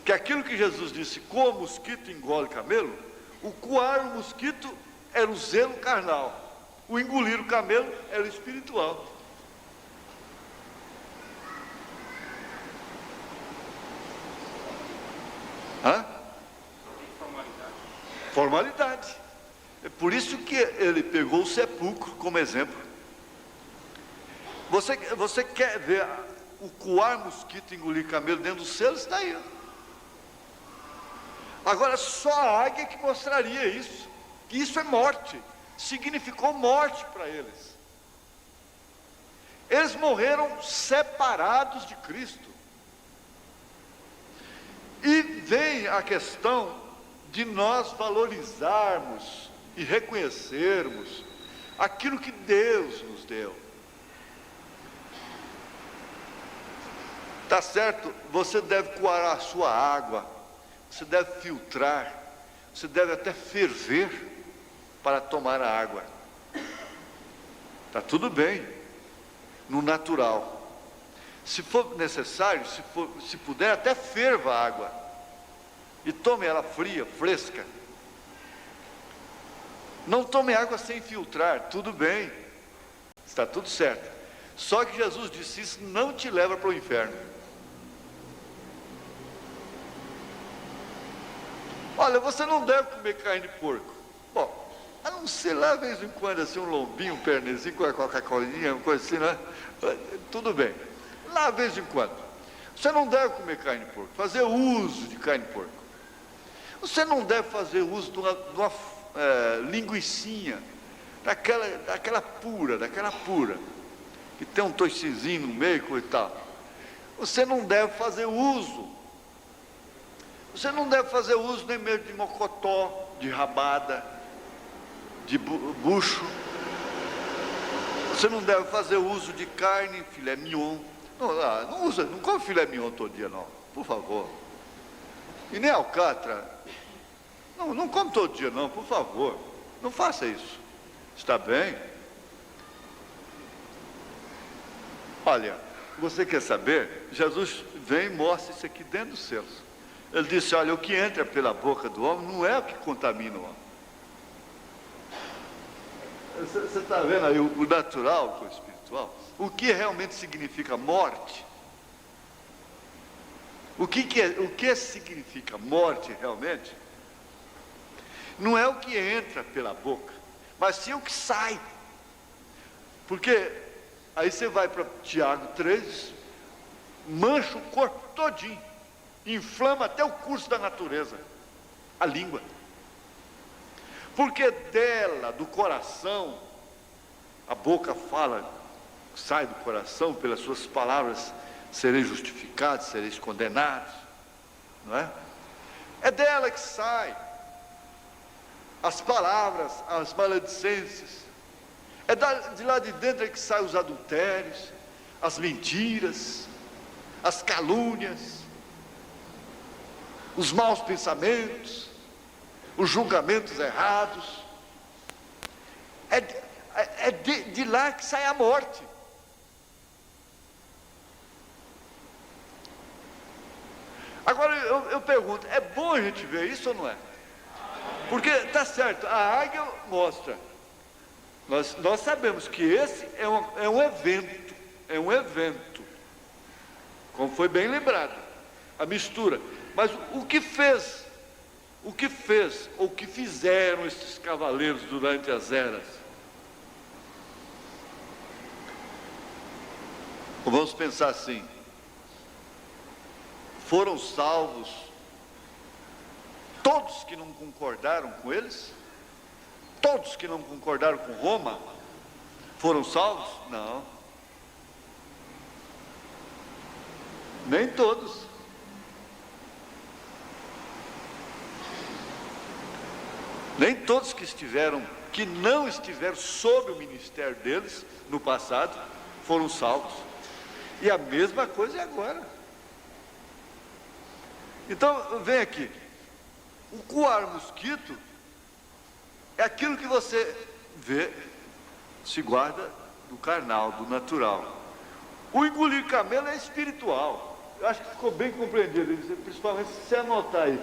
que aquilo que Jesus disse, coa mosquito, engole camelo, o coar o mosquito era o zelo carnal, o engolir o camelo era o espiritual. Hã? Formalidade. É por isso que ele pegou o sepulcro como exemplo. Você quer ver o coar mosquito, engolir camelo dentro do selo? Está aí. Agora, só a águia que mostraria isso, que isso é morte, significou morte para eles. Eles morreram separados de Cristo. E vem a questão de nós valorizarmos e reconhecermos aquilo que Deus nos deu. Tá certo? Você deve coar a sua água, você deve filtrar, você deve até ferver para tomar a água. Tá tudo bem, no natural. Se for necessário, se puder, até ferva a água e tome ela fria, fresca. Não tome água sem filtrar, tudo bem, está tudo certo. Só que Jesus disse, isso não te leva para o inferno. Olha, você não deve comer carne de porco. Bom, a não ser lá de vez em quando, assim, um lombinho, um pernezinho, com a Coca-Colinha, uma coisa assim, né? Tudo bem. Lá de vez em quando. Você não deve comer carne de porco, fazer uso de carne de porco. Você não deve fazer uso de uma linguicinha, daquela pura, que tem um toicinho no meio e tal. Você não deve fazer uso. Você não deve fazer uso nem mesmo de mocotó, de rabada, de bucho. Você não deve fazer uso de carne, filé mignon. Não come filé mignon todo dia, não, por favor. E nem alcatra. Não come todo dia, não, por favor. Não faça isso. Está bem? Olha, você quer saber? Jesus vem e mostra isso aqui dentro dos céus. Ele disse, olha, o que entra pela boca do homem não é o que contamina o homem. Você está vendo aí o natural com o espiritual? O que realmente significa morte? O que significa morte realmente? Não é o que entra pela boca, mas sim o que sai. Porque aí você vai para Tiago 3, mancha o corpo todinho, inflama até o curso da natureza, a língua. Porque dela, do coração, a boca fala, sai do coração, pelas suas palavras sereis justificados, sereis condenados, não é? É dela que sai as palavras, as maledicências. É de lá de dentro é que saem os adultérios, as mentiras, as calúnias, os maus pensamentos, os julgamentos errados. É de lá que sai a morte. Agora eu pergunto, é bom a gente ver isso ou não é? Porque está certo, a águia mostra. Nós sabemos que esse é um evento, como foi bem lembrado, a mistura. Mas o que fizeram esses cavaleiros durante as eras? Vamos pensar assim: foram salvos todos que não concordaram com eles? Todos que não concordaram com Roma foram salvos? Não. Nem todos. Nem todos que não estiveram sob o ministério deles no passado, foram salvos. E a mesma coisa é agora. Então, vem aqui. O coar mosquito é aquilo que você vê, se guarda do carnal, do natural. O engolir camelo é espiritual. Eu acho que ficou bem compreendido, principalmente se você anotar aí,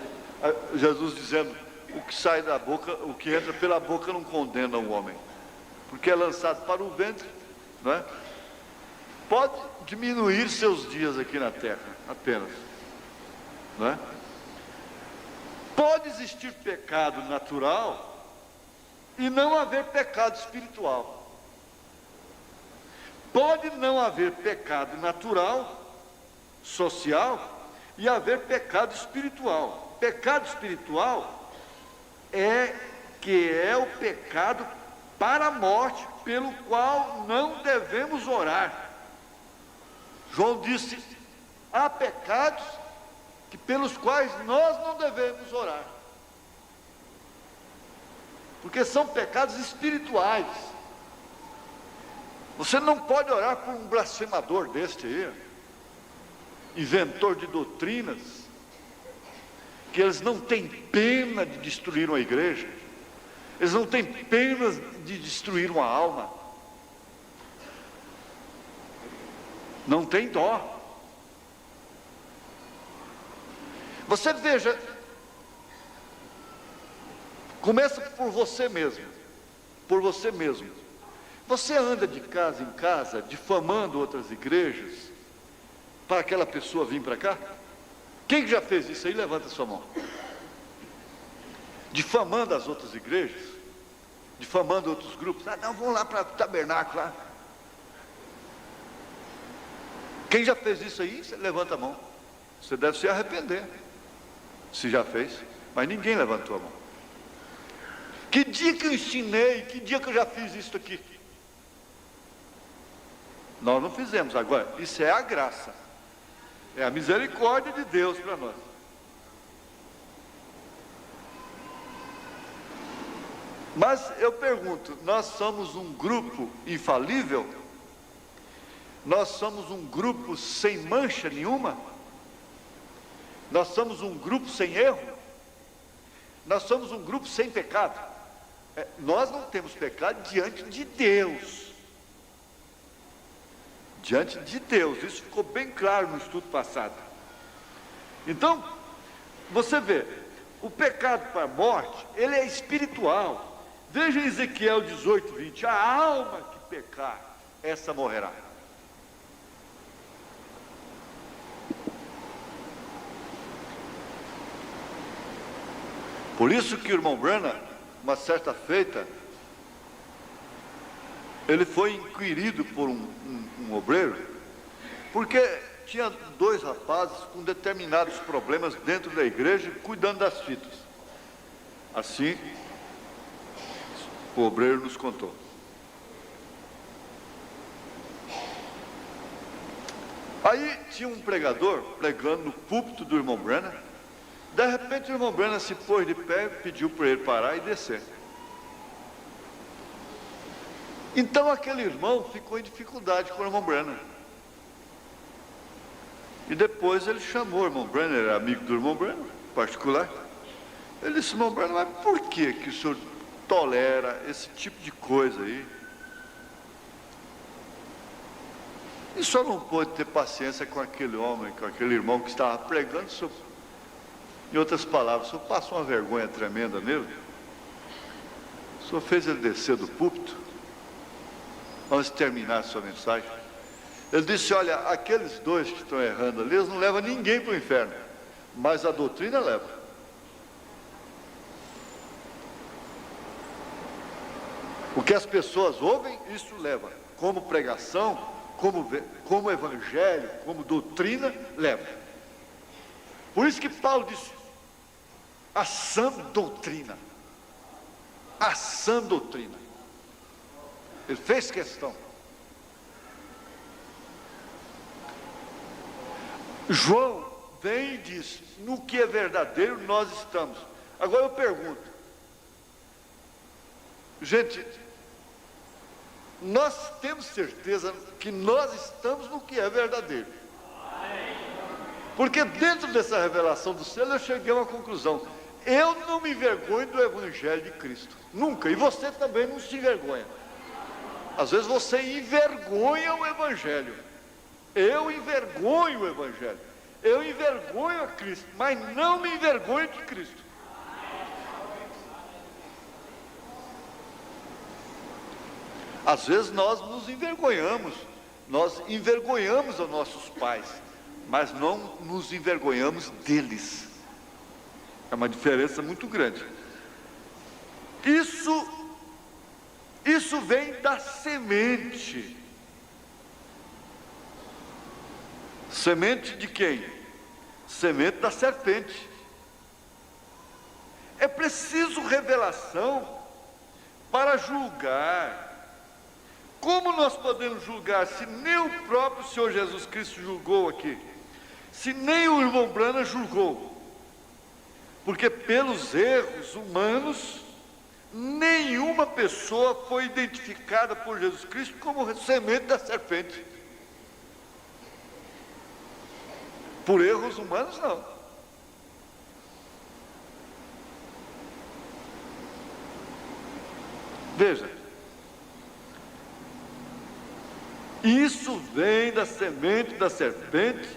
Jesus dizendo: o que sai da boca, o que entra pela boca não condena o homem, porque é lançado para o ventre, não é? Pode diminuir seus dias aqui na terra, apenas, não é? Pode existir pecado natural e não haver pecado espiritual. Pode não haver pecado natural, social, e haver pecado espiritual. Pecado espiritual é o pecado para a morte, pelo qual não devemos orar. João disse: há pecados pelos quais nós não devemos orar, porque são pecados espirituais. Você não pode orar por um blasfemador deste aí, inventor de doutrinas, que eles não têm pena de destruir uma igreja, eles não têm pena de destruir uma alma, não tem dó. Você veja, começa por você mesmo, Você anda de casa em casa, difamando outras igrejas, para aquela pessoa vir para cá? Quem já fez isso aí, levanta a sua mão. Difamando as outras igrejas, difamando outros grupos. Não, vamos lá para o tabernáculo lá. Quem já fez isso aí, você levanta a mão. Você deve se arrepender, se já fez, mas ninguém levantou a mão. Que dia que eu ensinei, que dia que eu já fiz isso aqui? Nós não fizemos. Agora, isso é a graça, é a misericórdia de Deus para nós. Mas eu pergunto, nós somos um grupo infalível? Nós somos um grupo sem mancha nenhuma? Nós somos um grupo sem erro? Nós somos um grupo sem pecado? Nós não temos pecado diante de Deus. Diante de Deus, isso ficou bem claro no estudo passado. Então, você vê, o pecado para a morte, ele é espiritual. Veja Ezequiel 18:20, a alma que pecar, essa morrerá. Por isso que o irmão Branham, uma certa feita, ele foi inquirido por um obreiro, porque tinha dois rapazes com determinados problemas dentro da igreja, cuidando das fitas. Assim, o obreiro nos contou. Aí tinha um pregador pregando no púlpito do irmão Branham, De repente o irmão Branham se pôs de pé, pediu para ele parar e descer. Então aquele irmão ficou em dificuldade com o irmão Branham. E depois ele chamou o irmão Branham, era amigo do irmão Branham, particular. Ele disse: irmão Branham, mas por que o senhor tolera esse tipo de coisa aí? E só não pôde ter paciência com aquele homem, com aquele irmão que estava pregando. Em outras palavras, o senhor passou uma vergonha tremenda nele. O senhor fez ele descer do púlpito antes de terminar a sua mensagem. Ele disse: olha, aqueles dois que estão errando ali, eles não levam ninguém para o inferno, mas a doutrina leva. O que as pessoas ouvem, isso leva. Como pregação, como evangelho, como doutrina, leva. Por isso que Paulo disse: a sã doutrina. A sã doutrina. Ele fez questão. João vem e diz: no que é verdadeiro nós estamos. Agora eu pergunto, gente, nós temos certeza que nós estamos no que é verdadeiro? Porque dentro dessa revelação do céu eu cheguei a uma conclusão: eu não me envergonho do evangelho de Cristo, nunca, e você também não se envergonha. Às vezes você envergonha o evangelho. Eu envergonho o evangelho, eu envergonho a Cristo, mas não me envergonho de Cristo. Às vezes nós nos envergonhamos, nós envergonhamos os nossos pais, mas não nos envergonhamos deles. É uma diferença muito grande. Isso vem da semente. Semente de quem? Semente da serpente. É preciso revelação para julgar. Como nós podemos julgar se nem o próprio Senhor Jesus Cristo julgou aqui? Se nem o irmão Branham julgou? Porque pelos erros humanos, nenhuma pessoa foi identificada por Jesus Cristo como semente da serpente. Por erros humanos, não. Veja, isso vem da semente da serpente.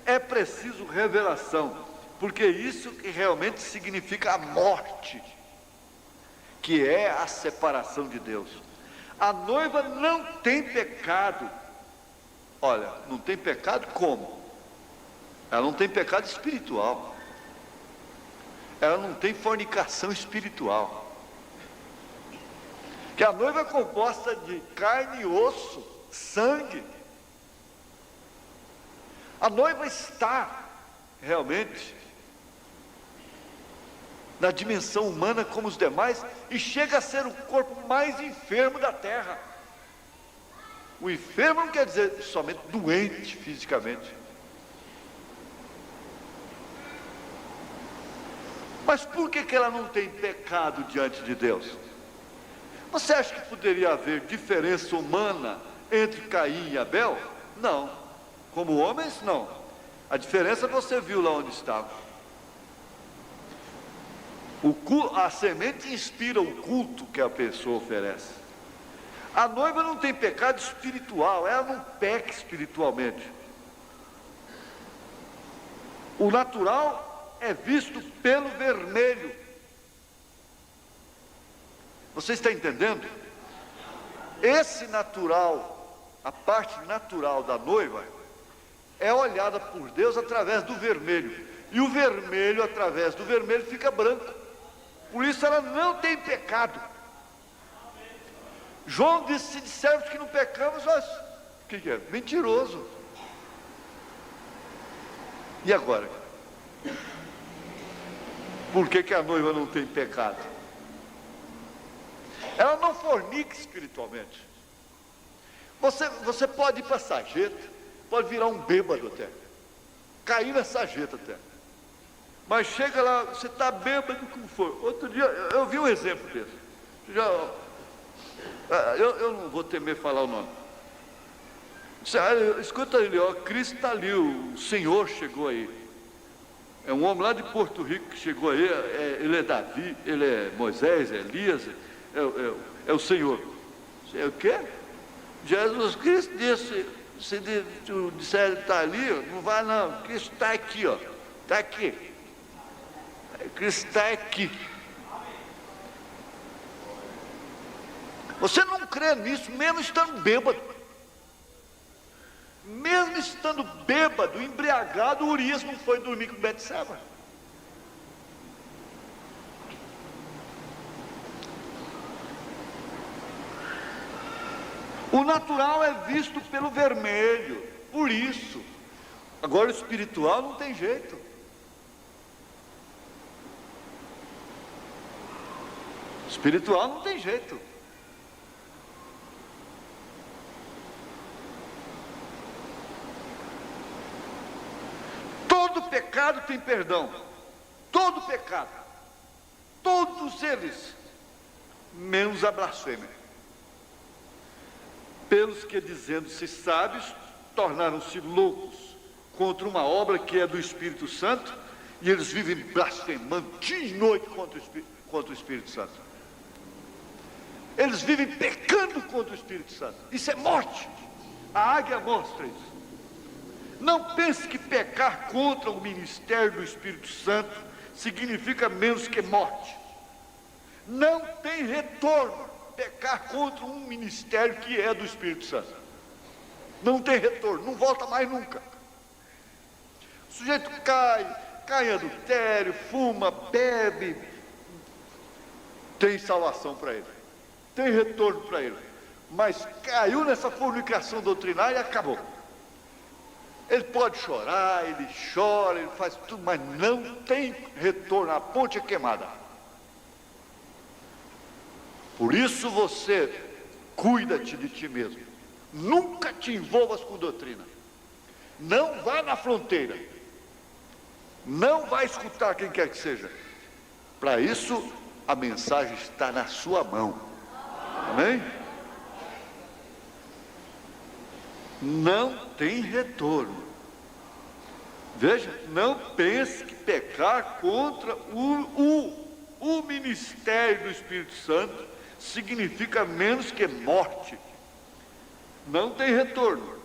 É preciso revelação, porque isso que realmente significa a morte, que é a separação de Deus. A noiva não tem pecado. Olha, não tem pecado como? Ela não tem pecado espiritual. Ela não tem fornicação espiritual. Que a noiva é composta de carne e osso, sangue. A noiva está realmente na dimensão humana como os demais e chega a ser o corpo mais enfermo da terra. O enfermo não quer dizer somente doente fisicamente. Mas por que ela não tem pecado diante de Deus? Você acha que poderia haver diferença humana entre Caim e Abel? Não. Como homens, não. A diferença você viu lá onde estava. A semente inspira o culto que a pessoa oferece. A noiva não tem pecado espiritual, ela não peca espiritualmente. O natural é visto pelo vermelho. Você está entendendo? Esse natural, a parte natural da noiva, é olhada por Deus através do vermelho. E o vermelho, através do vermelho, fica branco. Por isso ela não tem pecado. João disse: se dissermos que não pecamos, nós... O que é? Mentiroso. E agora? Por que a noiva não tem pecado? Ela não fornica espiritualmente. Você pode ir para a sarjeta, pode virar um bêbado até, cair na sarjeta até. Mas chega lá, você está bêbado como for. Outro dia, eu vi um exemplo desse. Eu não vou temer falar o nome. Escuta ele, ó, Cristo está ali, o Senhor chegou aí. É um homem lá de Porto Rico que chegou aí, ele é Davi, ele é Moisés, é Elias, é o Senhor. O quê? Jesus Cristo disse, se disser ele está ali, não vai não, Cristo está aqui, ó, está aqui. Cristo está aqui. Você não crê nisso, mesmo estando bêbado. Mesmo estando bêbado, embriagado, Urias não foi dormir com Betseba. O natural é visto pelo vermelho, por isso. Agora o espiritual não tem jeito. Espiritual não tem jeito. Todo pecado tem perdão. Todo pecado. Todos eles. Menos a blasfêmia. Pelos que, dizendo-se sábios, tornaram-se loucos contra uma obra que é do Espírito Santo, e eles vivem blasfemando dia e noite contra o Espírito Santo. Eles vivem pecando contra o Espírito Santo. Isso é morte. A águia mostra isso. Não pense que pecar contra o ministério do Espírito Santo significa menos que morte. Não tem retorno pecar contra um ministério que é do Espírito Santo. Não tem retorno, não volta mais nunca. O sujeito cai em adultério, fuma, bebe, tem salvação para ele, tem retorno para ele. Mas caiu nessa fornicação doutrinária e acabou. Ele pode chorar, ele chora, ele faz tudo, mas não tem retorno, a ponte é queimada. Por isso você cuida-te de ti mesmo. Nunca te envolvas com doutrina. Não vá na fronteira. Não vá escutar quem quer que seja. Para isso, a mensagem está na sua mão. Amém? Não tem retorno. Veja, não pense que pecar contra o ministério do Espírito Santo significa menos que morte. Não tem retorno.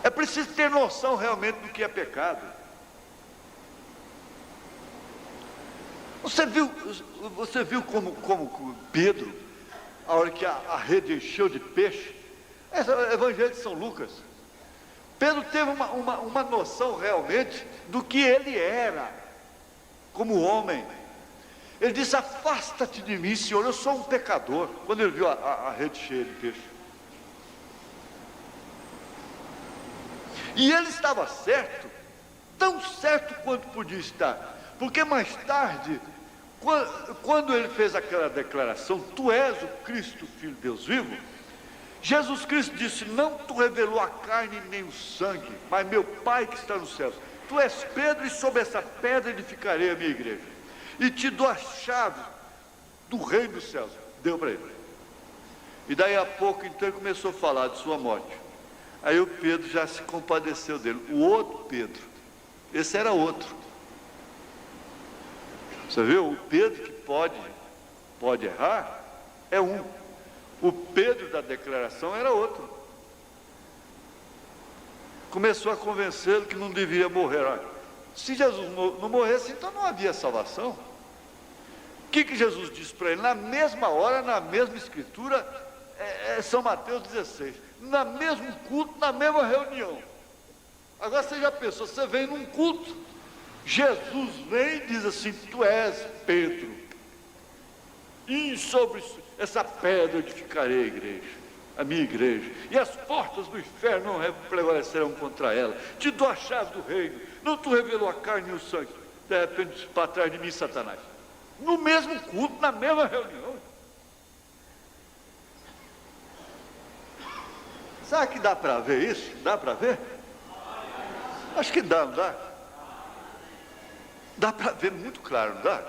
É preciso ter noção realmente do que é pecado. Você viu como Pedro, a hora que a rede encheu de peixe, esse é o Evangelho de São Lucas. Pedro teve uma noção realmente do que ele era como homem. Ele disse: afasta-te de mim, Senhor, eu sou um pecador. Quando ele viu a rede cheia de peixe. E ele estava certo, tão certo quanto podia estar. Porque mais tarde, quando ele fez aquela declaração: tu és o Cristo, Filho de Deus vivo, Jesus Cristo disse: não tu revelou a carne nem o sangue, mas meu Pai que está nos céus. Tu és Pedro, e sobre essa pedra edificarei a minha igreja, e te dou a chave do reino dos céus. Deu para ele. E daí a pouco então ele começou a falar de sua morte. Aí o Pedro já se compadeceu dele. O outro Pedro, esse era outro. Você viu? O Pedro que pode errar é um. O Pedro da declaração era outro. Começou a convencê-lo que não devia morrer. Olha, se Jesus não morresse, então não havia salvação. O que Jesus disse para ele? Na mesma hora, na mesma escritura, São Mateus 16. Na mesmo culto, na mesma reunião. Agora você já pensou, você vem num culto, Jesus vem e diz assim: tu és Pedro, e sobre essa pedra edificarei a igreja, a minha igreja, e as portas do inferno não prevalecerão contra ela. Te dou a chave do reino. Não tu revelou a carne e o sangue. De repente, para trás de mim, Satanás. No mesmo culto, na mesma reunião. Sabe que dá para ver isso? Dá para ver? Acho que dá, não dá? Dá para ver muito claro, não dá?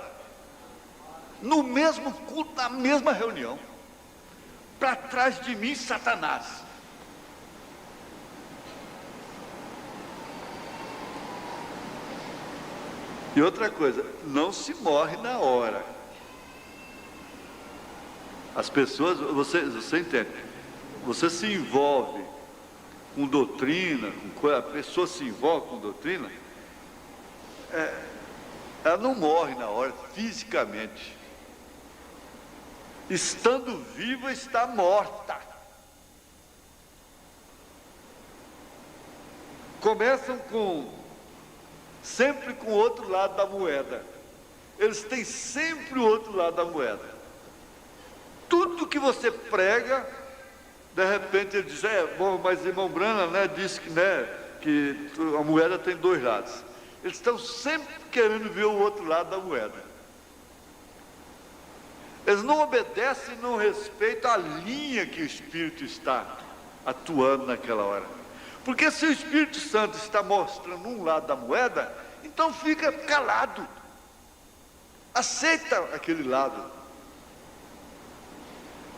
No mesmo culto, na mesma reunião. Para trás de mim, Satanás. E outra coisa, não se morre na hora. As pessoas, você entende? Você se envolve com doutrina, a pessoa se envolve com doutrina, ela não morre na hora, fisicamente. Estando viva, está morta. Começam sempre com o outro lado da moeda. Eles têm sempre o outro lado da moeda. Tudo que você prega, de repente ele diz, bom, mas irmão Brana, né, disse que a moeda tem dois lados. Eles estão sempre querendo ver o outro lado da moeda. Eles não obedecem, não respeitam a linha que o Espírito está atuando naquela hora. Porque se o Espírito Santo está mostrando um lado da moeda, então fica calado. Aceita aquele lado.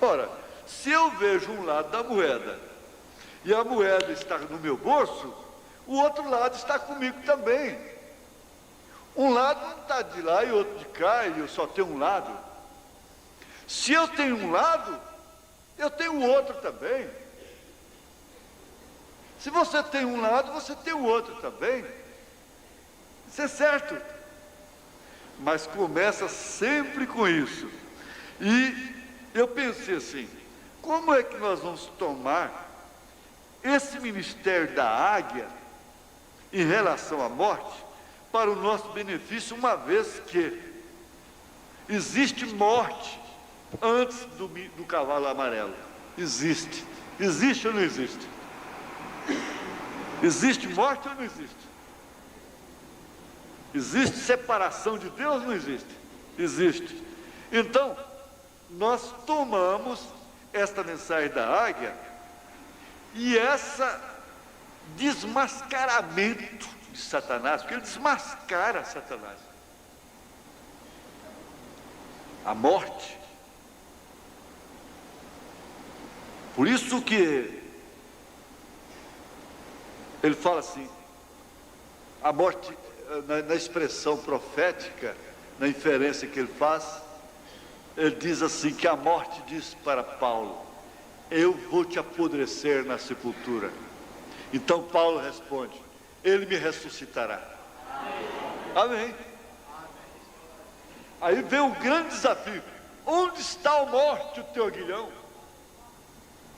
Ora, se eu vejo um lado da moeda e a moeda está no meu bolso, o outro lado está comigo também. Um lado não está de lá e outro de cá, e eu só tenho um lado. Se eu tenho um lado, eu tenho o outro também. Se você tem um lado, você tem o outro também. Isso é certo. Mas começa sempre com isso. E eu pensei assim, como é que nós vamos tomar esse ministério da águia em relação à morte para o nosso benefício, uma vez que existe morte antes do cavalo amarelo? Existe. Existe ou não existe? Existe morte ou não existe? Existe separação de Deus ou não existe? Existe. Então, nós tomamos esta mensagem da águia e esse desmascaramento de Satanás, porque ele desmascara Satanás. A morte. Por isso que ele fala assim, a morte, na expressão profética, na inferência que ele faz, ele diz assim, que a morte diz para Paulo, eu vou te apodrecer na sepultura. Então Paulo responde, ele me ressuscitará. Amém. Aí vem o grande desafio, onde está a morte, o teu aguilhão?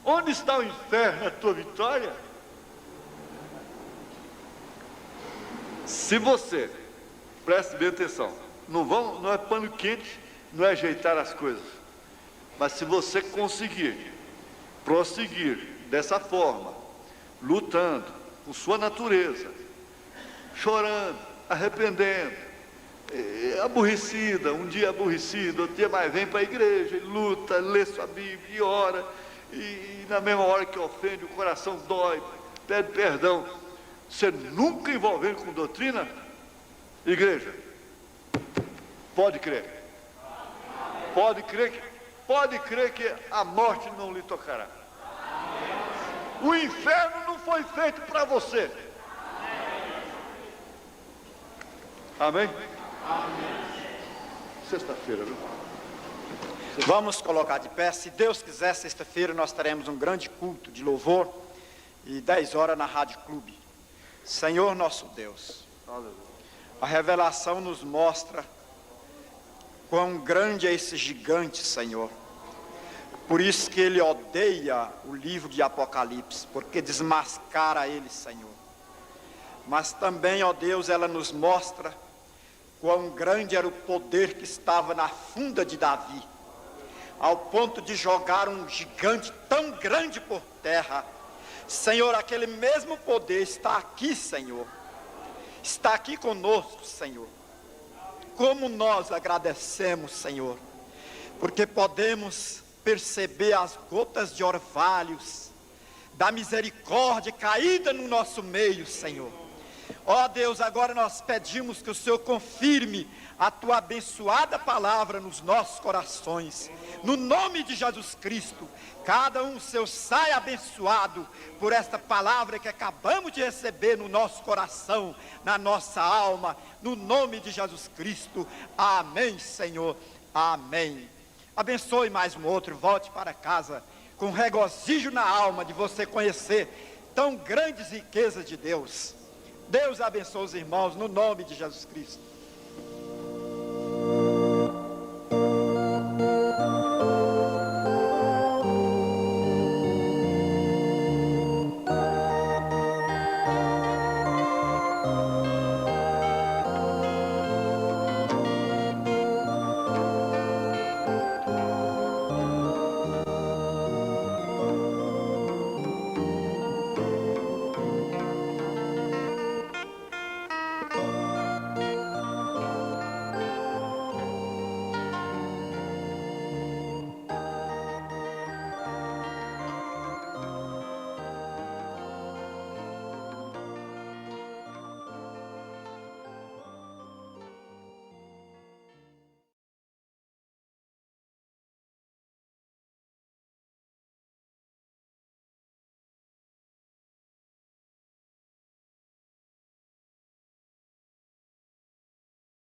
Onde está o inferno, a tua vitória? Se você, preste bem atenção, não é pano quente, não é ajeitar as coisas, mas se você conseguir prosseguir dessa forma, lutando com sua natureza, chorando, arrependendo, aborrecida, um dia aborrecido, outro dia mais vem para a igreja, e luta, lê sua Bíblia e ora, e na mesma hora que ofende, o coração dói, pede perdão, você nunca envolvendo com doutrina, igreja, pode crer que a morte não lhe tocará. O inferno não foi feito para você. Amém? Sexta-feira, viu? Vamos colocar de pé. Se Deus quiser, sexta-feira nós teremos um grande culto de louvor e 10 horas na Rádio Clube. Senhor nosso Deus, a revelação nos mostra quão grande é esse gigante, Senhor. Por isso que ele odeia o livro de Apocalipse, porque desmascara ele, Senhor. Mas também, ó Deus, ela nos mostra quão grande era o poder que estava na funda de Davi, ao ponto de jogar um gigante tão grande por terra. Senhor, aquele mesmo poder está aqui, Senhor. Está aqui conosco, Senhor. Como nós agradecemos, Senhor, porque podemos perceber as gotas de orvalhos da misericórdia caída no nosso meio, Senhor. Ó Deus, agora nós pedimos que o Senhor confirme a tua abençoada palavra nos nossos corações. No nome de Jesus Cristo, cada um seu saia abençoado por esta palavra que acabamos de receber no nosso coração, na nossa alma, no nome de Jesus Cristo. Amém, Senhor. Amém. Abençoe mais um outro, volte para casa com regozijo na alma de você conhecer tão grandes riquezas de Deus. Deus abençoe os irmãos no nome de Jesus Cristo.